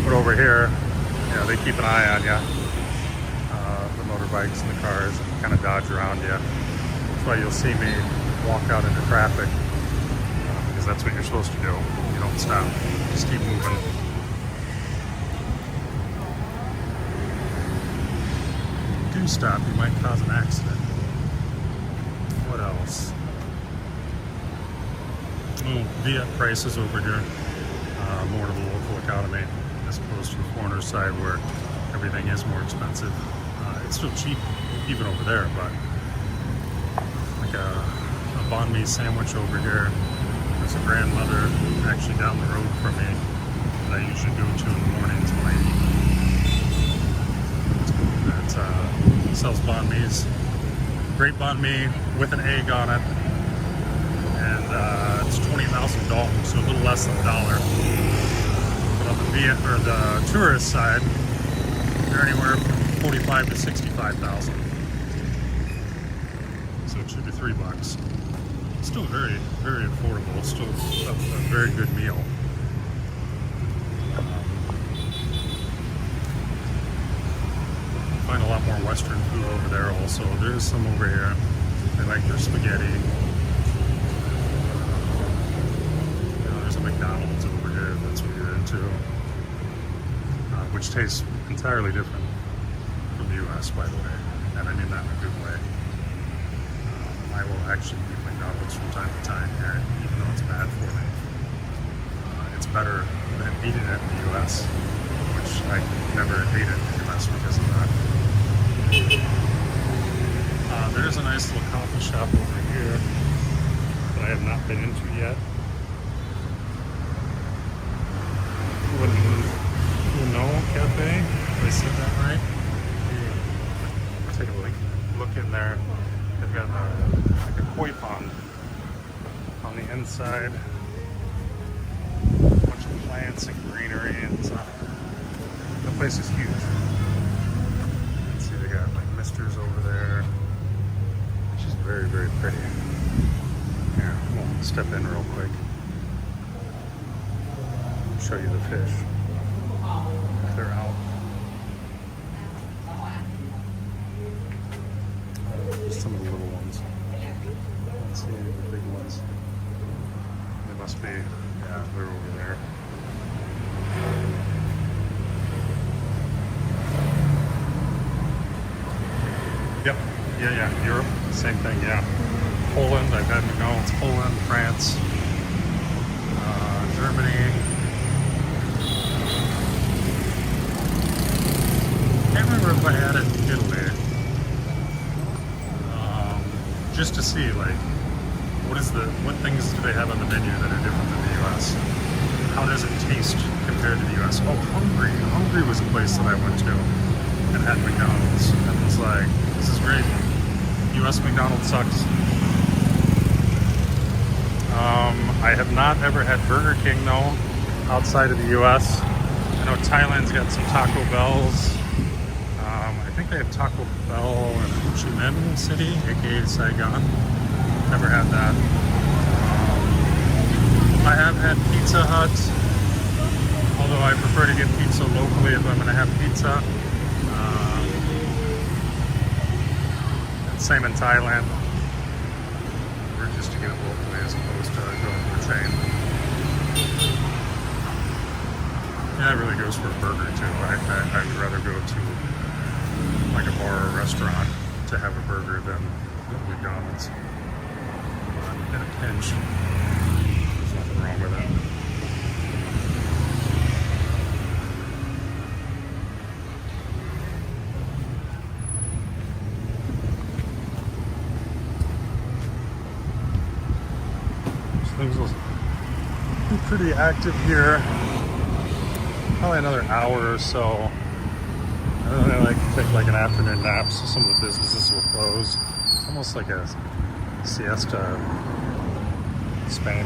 But over here, you know, they keep an eye on you. The motorbikes and the cars and kind of dodge around you. That's why you'll see me walk out into traffic because that's what you're supposed to do. You don't stop, just keep moving. If you do stop, you might cause an accident. What else? Viet prices over here, more to the local economy as opposed to the foreigner side where everything is more expensive. It's still cheap even over there, but like a banh mi sandwich over here. There's a grandmother actually down the road from me that I usually go to in the mornings when I eat. That sells banh mi's. Great banh mi with an egg on it. And it's 20,000 dong, so a little less than $1. But on the Viet or the tourist side, they're anywhere from 45 to 65,000. So $2 to $3. Still very, very affordable. Still a very good meal. Find a lot more Western food over there. Also, there's some over here. They like their spaghetti. McDonald's over here, that's what you're into, which tastes entirely different from the US, by the way, and I mean that in a good way. I will actually eat McDonald's from time to time here, even though it's bad for me. It's better than eating it in the US, which I never ate it in the US because of that. There's a nice little coffee shop over here that I have not been into yet. No Cafe, did I say that right? Take a look in there. They've got like a koi pond on the inside. A bunch of plants and greenery inside. The place is huge. Let's see, they got like misters over there. She's very, very pretty. Here, we'll step in real quick. Show you the fish. They're out. Just some of the little ones. Let's see the big ones. They must be, yeah, they're over there. Yep, yeah, Europe, same thing, yeah. Poland, I've had McDonald's, Poland, France, Germany. I can't remember if I had it in Italy. Just to see, like, what things do they have on the menu that are different than the US? How does it taste compared to the US? Oh, Hungary. Hungary was a place that I went to and had McDonald's. And was like, this is great. US McDonald's sucks. I have not ever had Burger King, though, outside of the US. I know Thailand's got some Taco Bells. I think they have Taco Bell in Ho Chi Minh City, aka Saigon. Never had that. I have had Pizza Hut, although I prefer to get pizza locally if I'm going to have pizza. Same in Thailand. We're just to get it locally as opposed to going to a chain. Yeah, it really goes for a burger too. I'd rather go to like a bar or a restaurant to have a burger than McDonald's. In a pinch, there's nothing wrong with it. Things will be pretty active here. Probably another hour or so. I really like to take like an afternoon nap, so some of the businesses will close. It's almost like a siesta in Spain.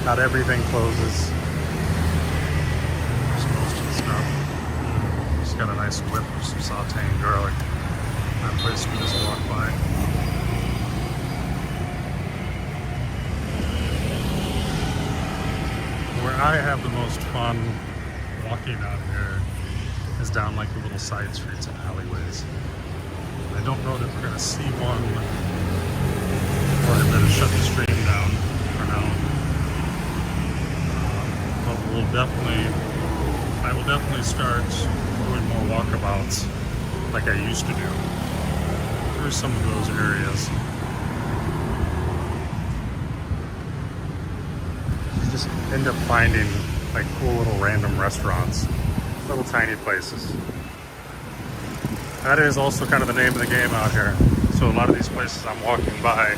Not everything closes. Just most of the stuff. Just got a nice whip of some sauteing garlic. That place we just walked by. Where I have the most fun walking out here is down like the little side streets and alleyways. I don't know that we're going to see one, or I better shut the stream down for now. But I will definitely start doing more walkabouts like I used to do through some of those areas. You just end up finding like cool little random restaurants, little tiny places. That is also kind of the name of the game out here. So a lot of these places I'm walking by,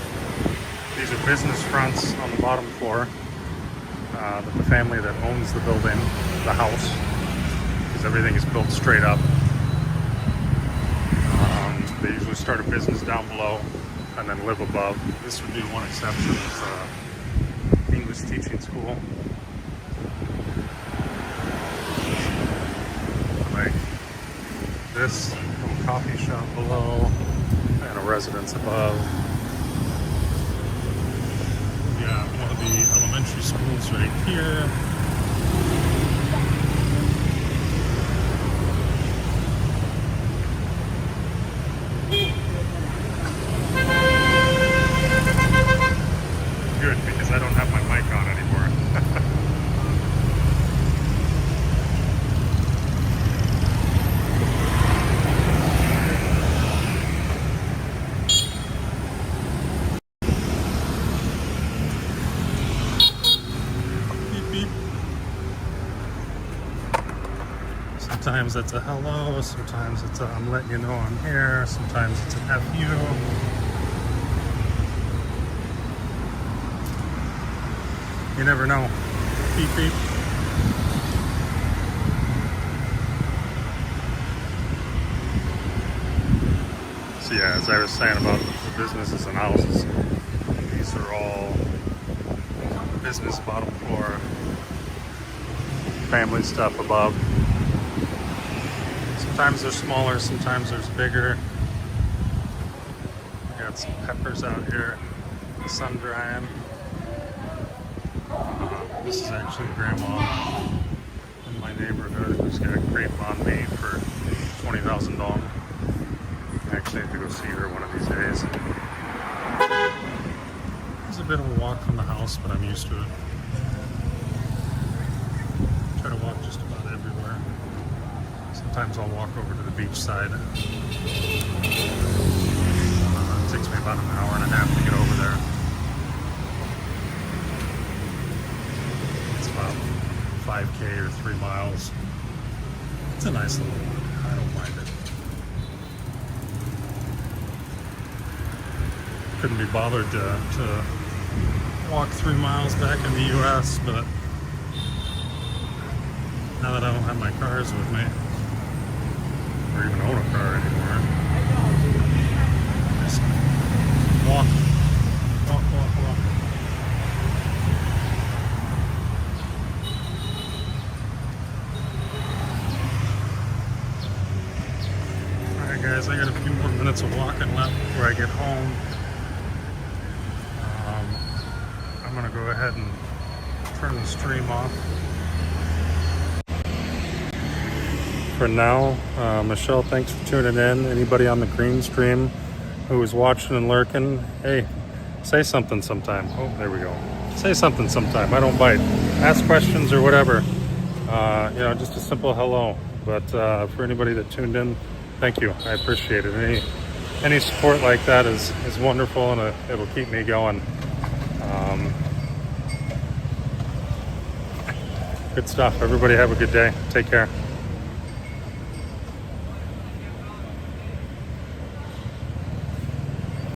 these are business fronts on the bottom floor. The family that owns the building, the house, because everything is built straight up. They usually start a business down below and then live above. This would be one exception, is English teaching school. Like this little coffee shop below and a residence above. Yeah, one of the elementary schools right here. Good, because I don't have my mic on anymore. Beep, beep. Sometimes it's a hello, sometimes it's a I'm letting you know I'm here, sometimes it's an F you. You never know. Beep, beep. So yeah, as I was saying about the businesses and houses, these are all business bottom floor, family stuff above. Sometimes they're smaller, sometimes there's bigger. We got some peppers out here, sun drying. This is actually Grandma in my neighborhood who's got grape on me for 20,000 dong. I actually have to go see her one of these days. It's a bit of a walk from the house, but I'm used to it. I try to walk just about everywhere. Sometimes I'll walk over to the beach side. It takes me about an hour and a half to get over there. It's about 5K or 3 miles. It's a nice little walk. I don't mind it. Couldn't be bothered to walk 3 miles back in the US, but now that I don't have my cars with me, or even own a car anymore, just walk. Alright guys, I got a few more minutes of walking left before I get home. I'm going to go ahead and turn the stream off. For now, Michelle, thanks for tuning in. Anybody on the green stream who is watching and lurking, hey, say something sometime. Oh, there we go. Say something sometime. I don't bite. Ask questions or whatever. Just a simple hello. But for anybody that tuned in, thank you. I appreciate it. Any support like that is wonderful, and it'll keep me going. Good stuff. Everybody have a good day. Take care.